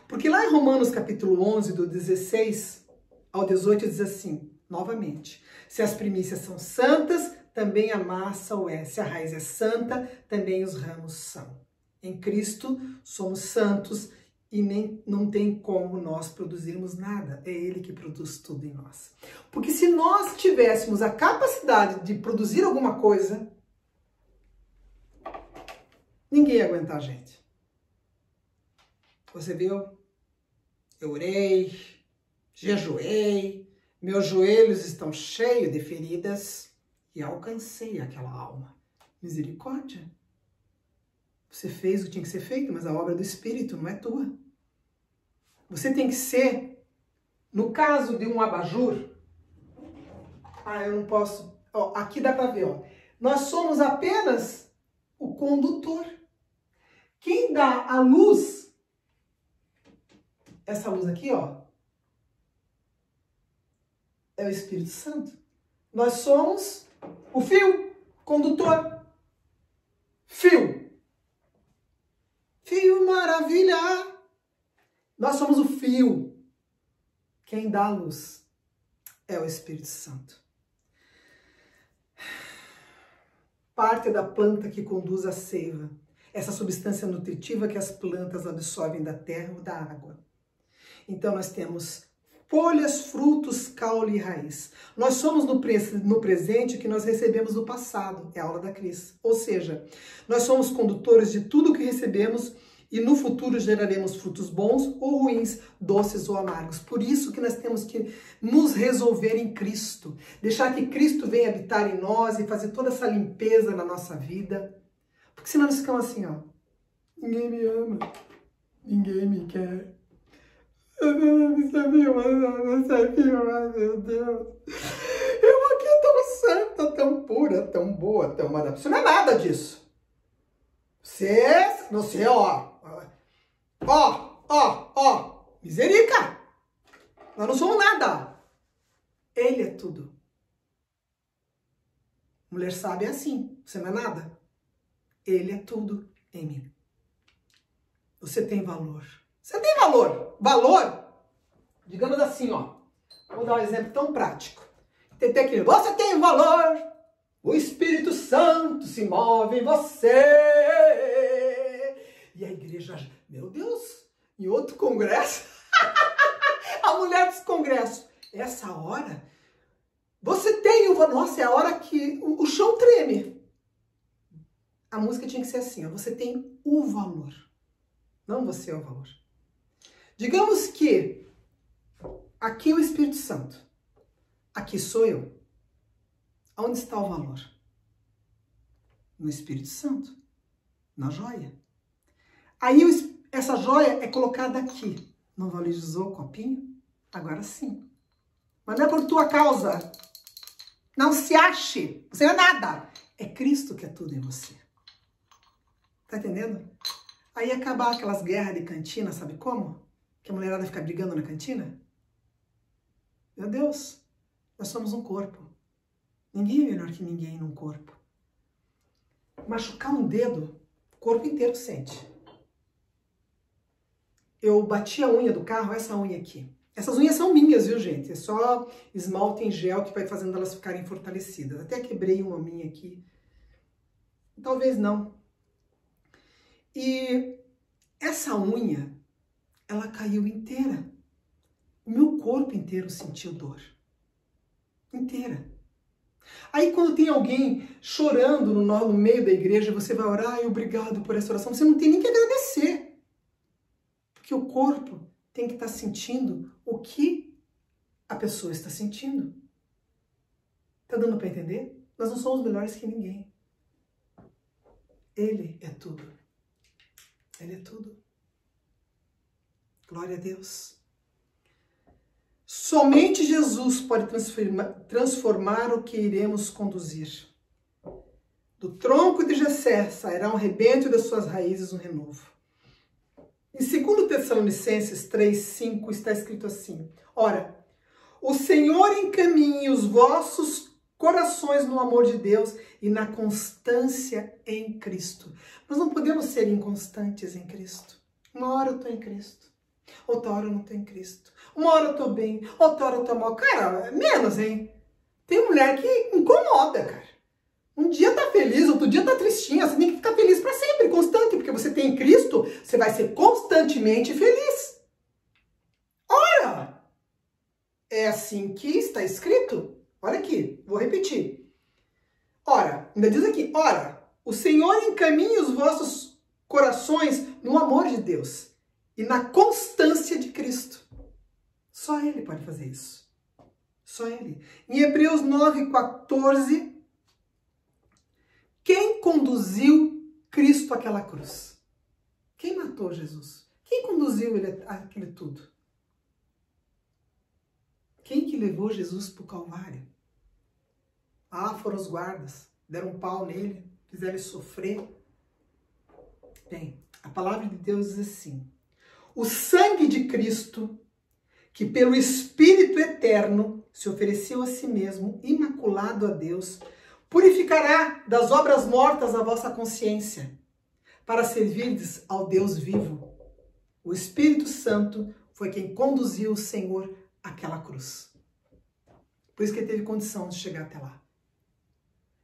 Porque lá em Romanos capítulo 11, do 16 ao 18, diz assim, novamente, se as primícias são santas, também a massa o é. Se a raiz é santa, também os ramos são. Em Cristo somos santos e não tem como nós produzirmos nada. É Ele que produz tudo em nós. Porque se nós tivéssemos a capacidade de produzir alguma coisa, ninguém ia aguentar a gente. Você viu? Eu orei, jejuei, meus joelhos estão cheios de feridas e alcancei aquela alma. Misericórdia. Você fez o que tinha que ser feito, mas a obra do Espírito não é tua. Você tem que ser, no caso de um abajur, eu não posso, aqui dá para ver, nós somos apenas o condutor. Quem dá a luz, essa luz aqui, é o Espírito Santo. Nós somos o fio condutor. Fio maravilha. Nós somos o fio. Quem dá a luz é o Espírito Santo. Parte da planta que conduz a seiva, essa substância nutritiva que as plantas absorvem da terra ou da água. Então nós temos folhas, frutos, caule e raiz. Nós somos no presente o que nós recebemos no passado, é a aula da Cris. Ou seja, nós somos condutores de tudo o que recebemos e no futuro geraremos frutos bons ou ruins, doces ou amargos. Por isso que nós temos que nos resolver em Cristo, deixar que Cristo venha habitar em nós e fazer toda essa limpeza na nossa vida. Porque senão nós ficamos assim, ninguém me ama, ninguém me quer. Você viu, meu Deus. Eu aqui tão santa, tão pura, tão boa, tão maravilhosa. Isso não é nada disso. Você, miserica. Nós não somos nada. Ele é tudo. Mulher sábia é assim. Você não é nada. Ele é tudo em mim. Você tem valor. Você tem valor. Valor, digamos assim, vou dar um exemplo tão prático. Você tem valor. O Espírito Santo se move em você. E a igreja, meu Deus, em outro congresso, a mulher desse congresso, essa hora, você tem o valor. Nossa, é a hora que o chão treme. A música tinha que ser assim, você tem o valor. Não você é o valor. Digamos que aqui é o Espírito Santo, aqui sou eu. Onde está o valor? No Espírito Santo, na joia. Aí essa joia é colocada aqui. Não valorizou o copinho? Agora sim. Mas não é por tua causa. Não se ache. Você não é nada. É Cristo que é tudo em você. Tá entendendo? Aí acabar aquelas guerras de cantina, sabe como? Que a mulherada fica brigando na cantina. Meu Deus, nós somos um corpo. Ninguém é melhor que ninguém num corpo. Machucar um dedo, o corpo inteiro sente. Eu bati a unha do carro, essa unha aqui. Essas unhas são minhas, viu, gente? É só esmalte em gel que vai fazendo elas ficarem fortalecidas. Até quebrei uma minha aqui. Talvez não. E essa unha, ela caiu inteira. O meu corpo inteiro sentiu dor. Inteira. Aí quando tem alguém chorando no meio da igreja, você vai orar, ai, obrigado por essa oração. Você não tem nem que agradecer. Porque o corpo tem que estar sentindo o que a pessoa está sentindo. Tá dando para entender? Nós não somos melhores que ninguém. Ele é tudo. Ele é tudo. Glória a Deus. Somente Jesus pode transformar o que iremos conduzir. Do tronco de Jessé sairá um rebento e das suas raízes um renovo. Em 2 Tessalonicenses 3:5 está escrito assim: ora, o Senhor encaminhe os vossos corações no amor de Deus e na constância em Cristo. Nós não podemos ser inconstantes em Cristo. Uma hora eu estou em Cristo, outra hora eu não estou em Cristo. Uma hora eu estou bem, outra hora eu estou mal. Cara, menos, hein? Tem mulher que incomoda, cara. Um dia tá feliz, outro dia tá tristinha. Você tem que ficar feliz para sempre, constante, porque você tem Cristo, você vai ser constantemente feliz. Ora, é assim que está escrito. Olha aqui, vou repetir. Ora, ainda diz aqui, ora, o Senhor encaminha os vossos corações no amor de Deus e na constância de Cristo. Só Ele pode fazer isso. Só Ele. Em Hebreus 9:14, quem conduziu Cristo àquela cruz? Quem matou Jesus? Quem conduziu ele àquele tudo? Quem que levou Jesus para o Calvário? Ah, foram os guardas. Deram um pau nele, fizeram ele sofrer. Bem, a palavra de Deus diz assim: o sangue de Cristo, que pelo Espírito eterno se ofereceu a si mesmo, imaculado a Deus, purificará das obras mortas a vossa consciência, para servirdes ao Deus vivo. O Espírito Santo foi quem conduziu o Senhor àquela cruz. Por isso que ele teve condição de chegar até lá.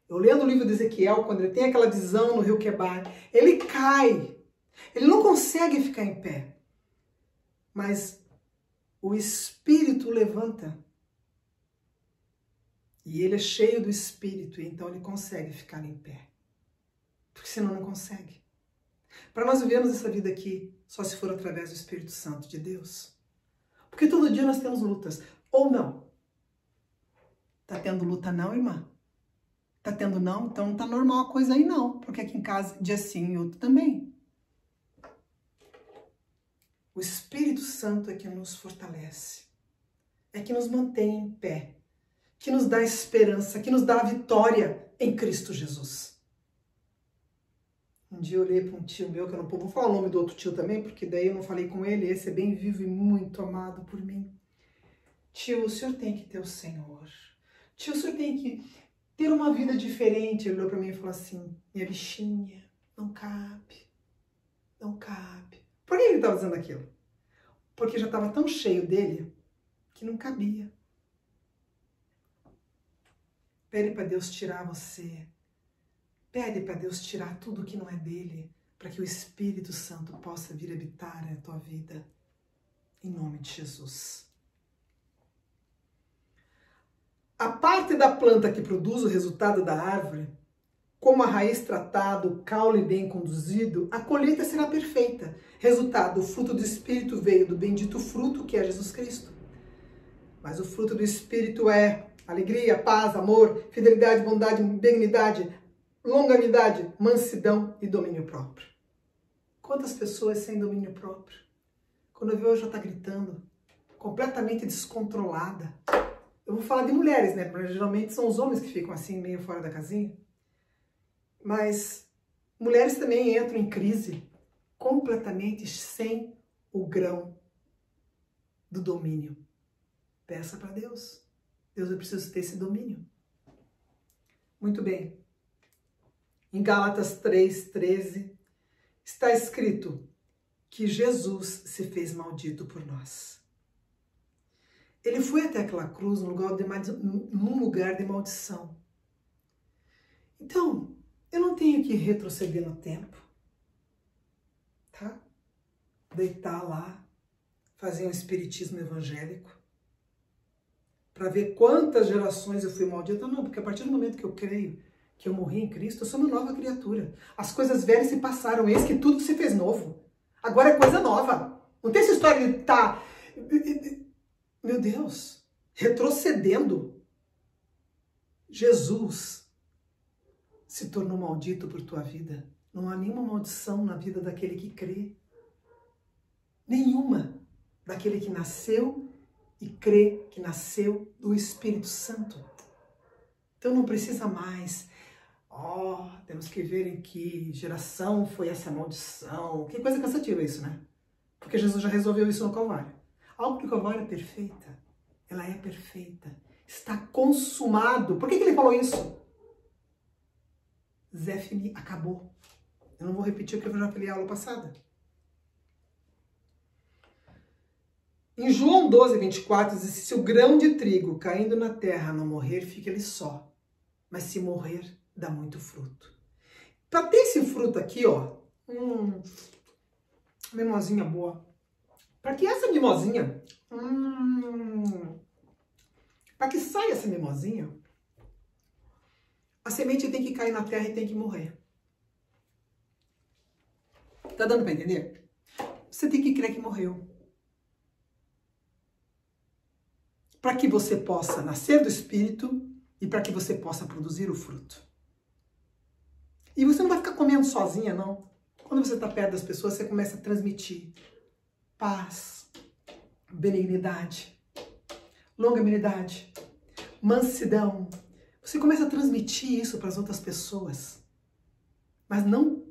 Eu lendo o livro de Ezequiel, quando ele tem aquela visão no rio Quebar, ele cai. Ele não consegue ficar em pé. Mas o Espírito levanta. E ele é cheio do Espírito, e então ele consegue ficar em pé. Porque senão não consegue. Para nós vivermos essa vida aqui, só se for através do Espírito Santo de Deus. Porque todo dia nós temos lutas. Ou não. Tá tendo luta não, irmã? Tá tendo não? Então não tá normal a coisa aí não. Porque aqui em casa, dia sim e outro também. O Espírito Santo é que nos fortalece. É que nos mantém em pé. Que nos dá esperança, que nos dá a vitória em Cristo Jesus. Um dia eu olhei para um tio meu, que eu não vou falar o nome do outro tio também, porque daí eu não falei com ele, esse é bem vivo e muito amado por mim. Tio, o senhor tem que ter o Senhor. Tio, o senhor tem que ter uma vida diferente. Ele olhou para mim e falou assim, minha bichinha, não cabe, não cabe. Por que ele estava dizendo aquilo? Porque já estava tão cheio dele que não cabia. Pede para Deus tirar você. Pede para Deus tirar tudo que não é dele, para que o Espírito Santo possa vir habitar na tua vida. Em nome de Jesus. A parte da planta que produz o resultado da árvore, como a raiz tratada, o caule bem conduzido, a colheita será perfeita. Resultado, o fruto do Espírito veio do bendito fruto que é Jesus Cristo. Mas o fruto do Espírito é alegria, paz, amor, fidelidade, bondade, benignidade, longanimidade, mansidão e domínio próprio. Quantas pessoas sem domínio próprio? Quando eu vejo, hoje já está gritando, completamente descontrolada. Eu vou falar de mulheres, né? Porque geralmente são os homens que ficam assim, meio fora da casinha. Mas mulheres também entram em crise, completamente sem o grão do domínio. Peça para Deus. Deus, eu preciso ter esse domínio. Muito bem. Em Gálatas 3:13 está escrito que Jesus se fez maldito por nós. Ele foi até aquela cruz num lugar de maldição. Então, eu não tenho que retroceder no tempo, tá? Deitar lá, fazer um espiritismo evangélico, para ver quantas gerações eu fui maldita. Não, porque a partir do momento que eu creio que eu morri em Cristo, eu sou uma nova criatura. As coisas velhas se passaram, eis que tudo se fez novo. Agora é coisa nova. Não tem essa história de estar, meu Deus, retrocedendo. Jesus se tornou maldito por tua vida. Não há nenhuma maldição na vida daquele que crê. Nenhuma. Daquele que nasceu e crê que nasceu do Espírito Santo. Então não precisa mais. Temos que ver em que geração foi essa maldição. Que coisa cansativa isso, né? Porque Jesus já resolveu isso no Calvário. A obra do Calvário é perfeita. Ela é perfeita. Está consumado. Por que ele falou isso? Zéfini acabou. Eu não vou repetir o que eu já falei na aula passada. Em João 12:24 diz: se o grão de trigo caindo na terra não morrer, fica ele só. Mas se morrer, dá muito fruto. Para ter esse fruto aqui, ó, mimosinha boa. Para que essa mimosinha, para que saia essa mimosinha, a semente tem que cair na terra e tem que morrer. Tá dando para entender? Você tem que crer que morreu. Para que você possa nascer do Espírito e para que você possa produzir o fruto. E você não vai ficar comendo sozinha, não. Quando você está perto das pessoas, você começa a transmitir paz, benignidade, longanimidade, mansidão. Você começa a transmitir isso para as outras pessoas. Mas não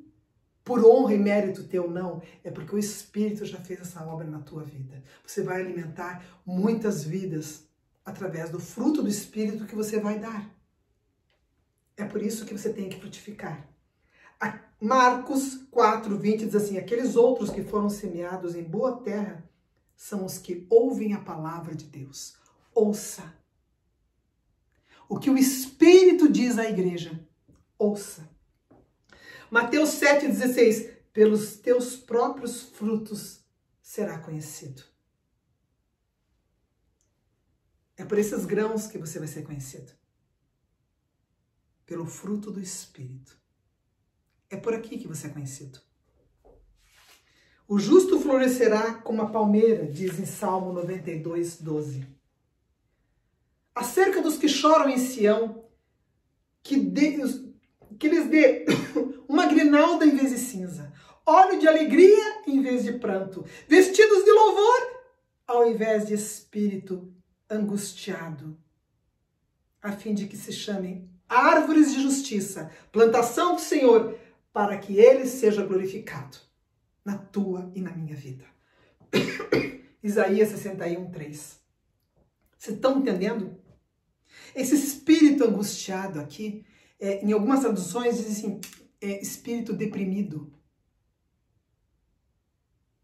por honra e mérito teu, não. É porque o Espírito já fez essa obra na tua vida. Você vai alimentar muitas vidas através do fruto do Espírito que você vai dar. É por isso que você tem que frutificar. Marcos 4:20 diz assim: aqueles outros que foram semeados em boa terra são os que ouvem a palavra de Deus. Ouça. O que o Espírito diz à igreja. Ouça. Mateus 7,16, pelos teus próprios frutos será conhecido. É por esses grãos que você vai ser conhecido. Pelo fruto do Espírito. É por aqui que você é conhecido. O justo florescerá como a palmeira, diz em Salmo 92:12. Acerca dos que choram em Sião, que lhes dê uma grinalda em vez de cinza, óleo de alegria em vez de pranto, vestidos de louvor ao invés de espírito angustiado, a fim de que se chamem árvores de justiça, plantação do Senhor, para que ele seja glorificado na tua e na minha vida. Isaías 61:3. Vocês estão entendendo? Esse espírito angustiado aqui, em algumas traduções diz assim, espírito deprimido.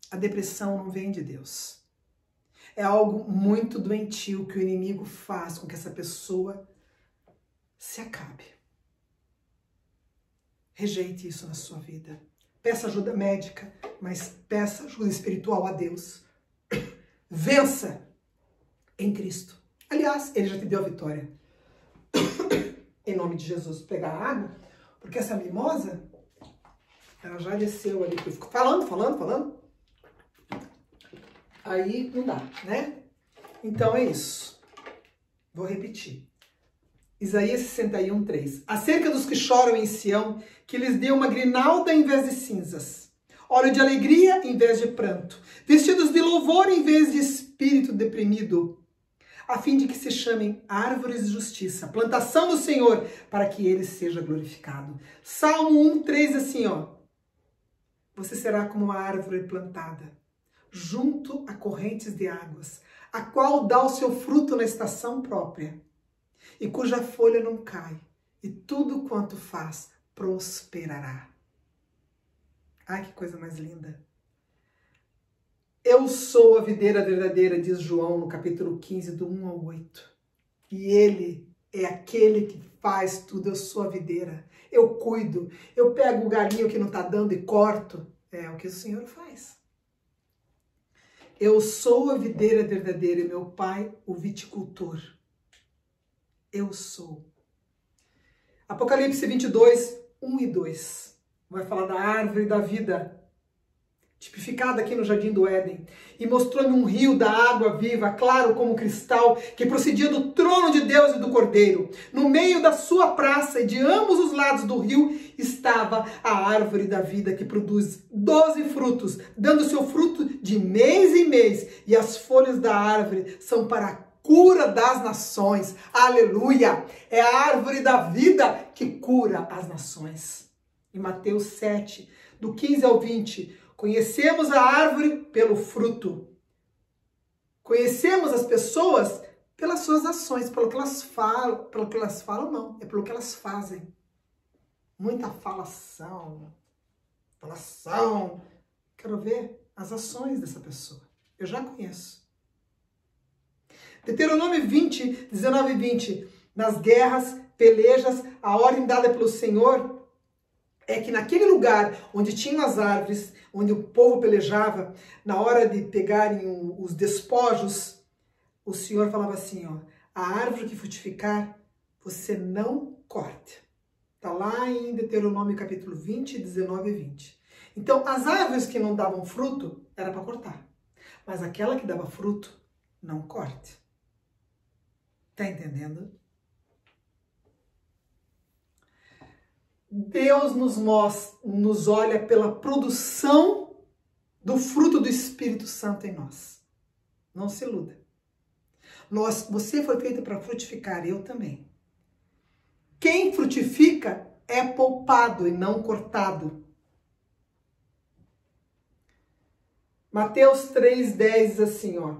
A depressão não vem de Deus. É algo muito doentio que o inimigo faz com que essa pessoa se acabe. Rejeite isso na sua vida. Peça ajuda médica, mas peça ajuda espiritual a Deus. Vença em Cristo. Aliás, ele já te deu a vitória. Em nome de Jesus. Vou pegar a água, porque essa mimosa, ela já desceu ali. Eu fico falando. Aí não dá, né? Então é isso. Vou repetir. Isaías 61:3. Acerca dos que choram em Sião, que lhes dê uma grinalda em vez de cinzas, óleo de alegria em vez de pranto, vestidos de louvor em vez de espírito deprimido, a fim de que se chamem árvores de justiça, plantação do Senhor, para que ele seja glorificado. Salmo 1:3 assim, ó. Você será como uma árvore plantada junto a correntes de águas, a qual dá o seu fruto na estação própria, e cuja folha não cai, e tudo quanto faz prosperará. Ai, que coisa mais linda. Eu sou a videira verdadeira, diz João no capítulo 15, do 1 ao 8. E ele é aquele que faz tudo. Eu sou a videira, eu cuido, eu pego o galinho que não está dando e corto. É o que o Senhor faz. Eu sou a videira verdadeira e meu pai o viticultor. Eu sou. Apocalipse 22, 1 e 2. Vai falar da árvore da vida, tipificada aqui no Jardim do Éden. E mostrou-me um rio da água viva, claro como cristal, que procedia do trono de Deus e do Cordeiro. No meio da sua praça e de ambos os lados do rio estava a árvore da vida, que produz 12 frutos, dando seu fruto de mês em mês. E as folhas da árvore são para a cura das nações. Aleluia! É a árvore da vida que cura as nações. Em Mateus 7, do 15 ao 20, conhecemos a árvore pelo fruto. Conhecemos as pessoas pelas suas ações, pelo que elas falam, não, é pelo que elas fazem. Muita falação. Quero ver as ações dessa pessoa. Eu já conheço. Deuteronômio 20, 19 e 20. Nas guerras pelejas, a ordem dada pelo Senhor é que naquele lugar onde tinham as árvores, onde o povo pelejava, na hora de pegarem os despojos, o Senhor falava assim, ó, a árvore que frutificar, você não corte. Está lá em Deuteronômio capítulo 20, 19 e 20. Então, as árvores que não davam fruto, era para cortar. Mas aquela que dava fruto, não corte. Está entendendo? Deus nos olha pela produção do fruto do Espírito Santo em nós. Não se iluda. Você foi feito para frutificar, eu também. Quem frutifica é poupado e não cortado. Mateus 3,10 diz assim, ó.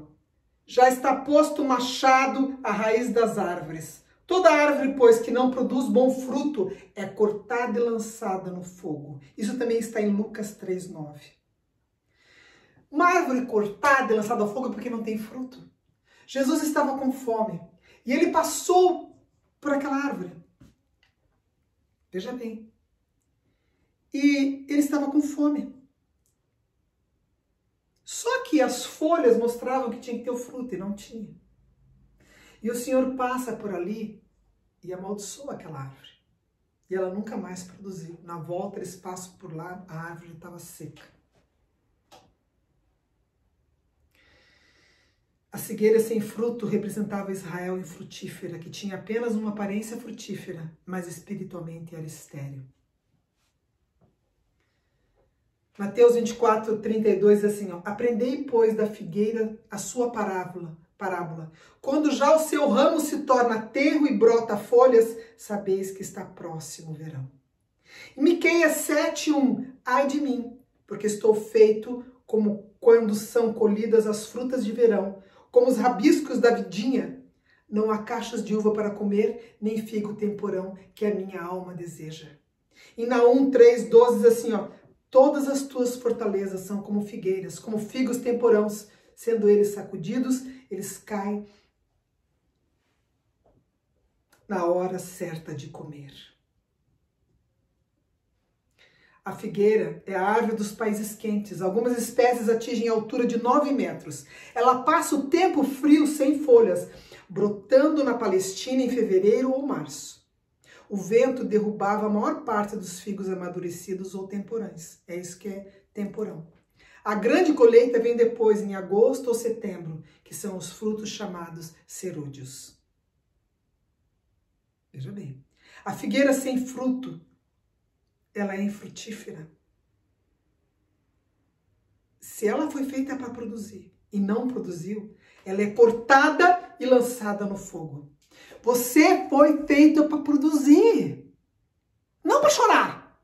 Já está posto o machado à raiz das árvores. Toda árvore, pois, que não produz bom fruto, é cortada e lançada no fogo. Isso também está em Lucas 3,9. Uma árvore cortada e lançada ao fogo é porque não tem fruto. Jesus estava com fome e ele passou por aquela árvore. Veja bem. E ele estava com fome. Só que as folhas mostravam que tinha que ter o fruto e não tinha. E o Senhor passa por ali e amaldiçoa aquela árvore. E ela nunca mais produziu. Na volta eles passam por lá, a árvore estava seca. A figueira sem fruto representava Israel infrutífera, que tinha apenas uma aparência frutífera, mas espiritualmente era estéril. Mateus 24, 32 diz assim, ó, aprendei, pois, da figueira a sua parábola. Quando já o seu ramo se torna tenro e brota folhas, sabeis que está próximo o verão. Em Miqueias 7:1, ai de mim, porque estou feito como quando são colhidas as frutas de verão, como os rabiscos da vidinha. Não há cachos de uva para comer, nem figo temporão, que a minha alma deseja. Em Naum 3:12 diz assim, ó, todas as tuas fortalezas são como figueiras, como figos temporãos, sendo eles sacudidos, eles caem na hora certa de comer. A figueira é a árvore dos países quentes. Algumas espécies atingem a altura de 9 metros. Ela passa o tempo frio sem folhas, brotando na Palestina em fevereiro ou março. O vento derrubava a maior parte dos figos amadurecidos ou temporães. É isso que é temporão. A grande colheita vem depois, em agosto ou setembro, que são os frutos chamados cerúdeos. Veja bem. A figueira sem fruto, ela é infrutífera. Se ela foi feita para produzir e não produziu, ela é cortada e lançada no fogo. Você foi feito para produzir. Não para chorar.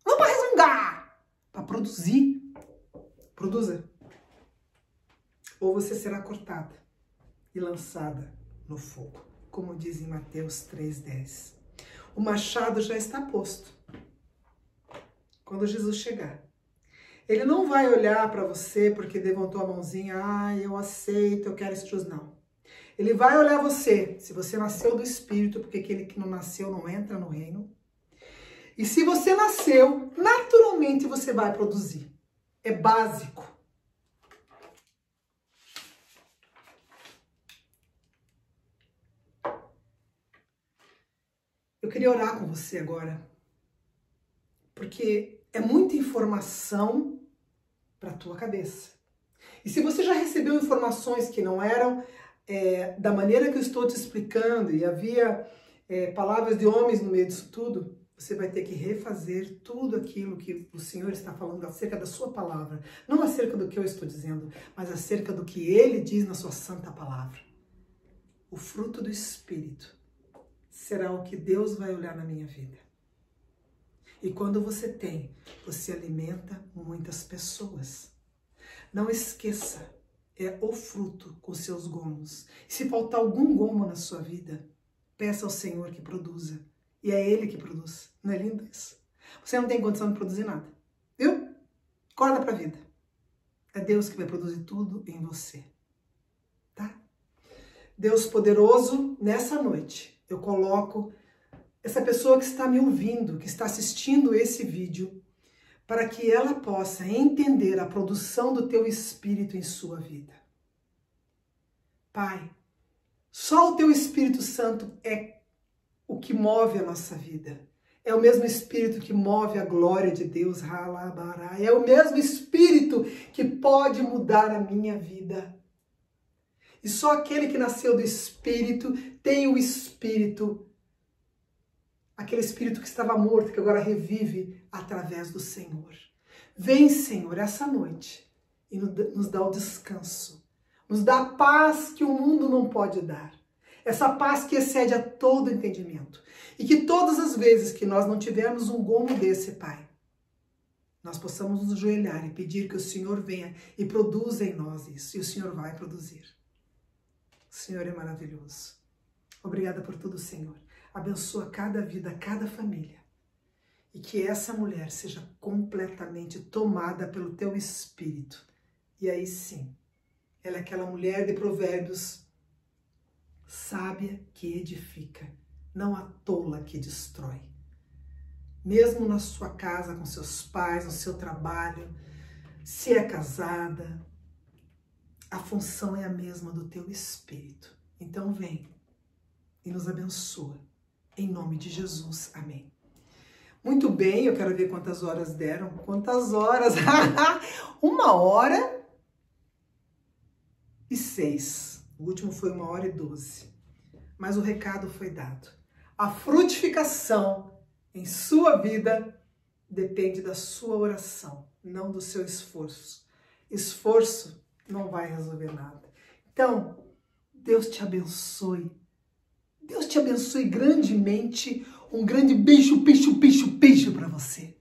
Não para resmungar. Para produzir. Produza. Ou você será cortada e lançada no fogo. Como diz em Mateus 3:10. O machado já está posto. Quando Jesus chegar. Ele não vai olhar para você porque levantou a mãozinha. Eu aceito, eu quero esse Jesus. Não. Ele vai olhar você, se você nasceu do Espírito, porque aquele que não nasceu não entra no reino. E se você nasceu, naturalmente você vai produzir. É básico. Eu queria orar com você agora, porque é muita informação para a tua cabeça. E se você já recebeu informações que não eram da maneira que eu estou te explicando, e havia palavras de homens no meio disso tudo, você vai ter que refazer tudo aquilo que o Senhor está falando acerca da sua palavra. Não acerca do que eu estou dizendo, mas acerca do que Ele diz na sua santa palavra. O fruto do Espírito será o que Deus vai olhar na minha vida. E quando você tem, você alimenta muitas pessoas. Não esqueça, é o fruto com seus gomos. E se faltar algum gomo na sua vida, peça ao Senhor que produza. E é Ele que produz. Não é lindo isso? Você não tem condição de produzir nada. Viu? Acorda para a vida. É Deus que vai produzir tudo em você. Tá? Deus poderoso, nessa noite, eu coloco essa pessoa que está me ouvindo, que está assistindo esse vídeo, para que ela possa entender a produção do teu Espírito em sua vida. Pai, só o teu Espírito Santo é o que move a nossa vida. É o mesmo Espírito que move a glória de Deus. É o mesmo Espírito que pode mudar a minha vida. E só aquele que nasceu do Espírito tem o Espírito, aquele Espírito que estava morto, que agora revive através do Senhor. Vem, Senhor, essa noite e nos dá o descanso. Nos dá a paz que o mundo não pode dar. Essa paz que excede a todo entendimento. E que todas as vezes que nós não tivermos um gomo desse, Pai, nós possamos nos ajoelhar e pedir que o Senhor venha e produza em nós isso. E o Senhor vai produzir. O Senhor é maravilhoso. Obrigada por tudo, Senhor. Abençoa cada vida, cada família. E que essa mulher seja completamente tomada pelo teu Espírito. E aí sim, ela é aquela mulher de Provérbios, sábia que edifica, não a tola que destrói. Mesmo na sua casa, com seus pais, no seu trabalho, se é casada, a função é a mesma do teu Espírito. Então vem e nos abençoa. Em nome de Jesus. Amém. Muito bem, eu quero ver quantas horas deram. Quantas horas? 1h06. O último foi 1h12. Mas o recado foi dado. A frutificação em sua vida depende da sua oração, não do seu esforço. Esforço não vai resolver nada. Então, Deus te abençoe. Deus te abençoe grandemente. Um grande beijo para você.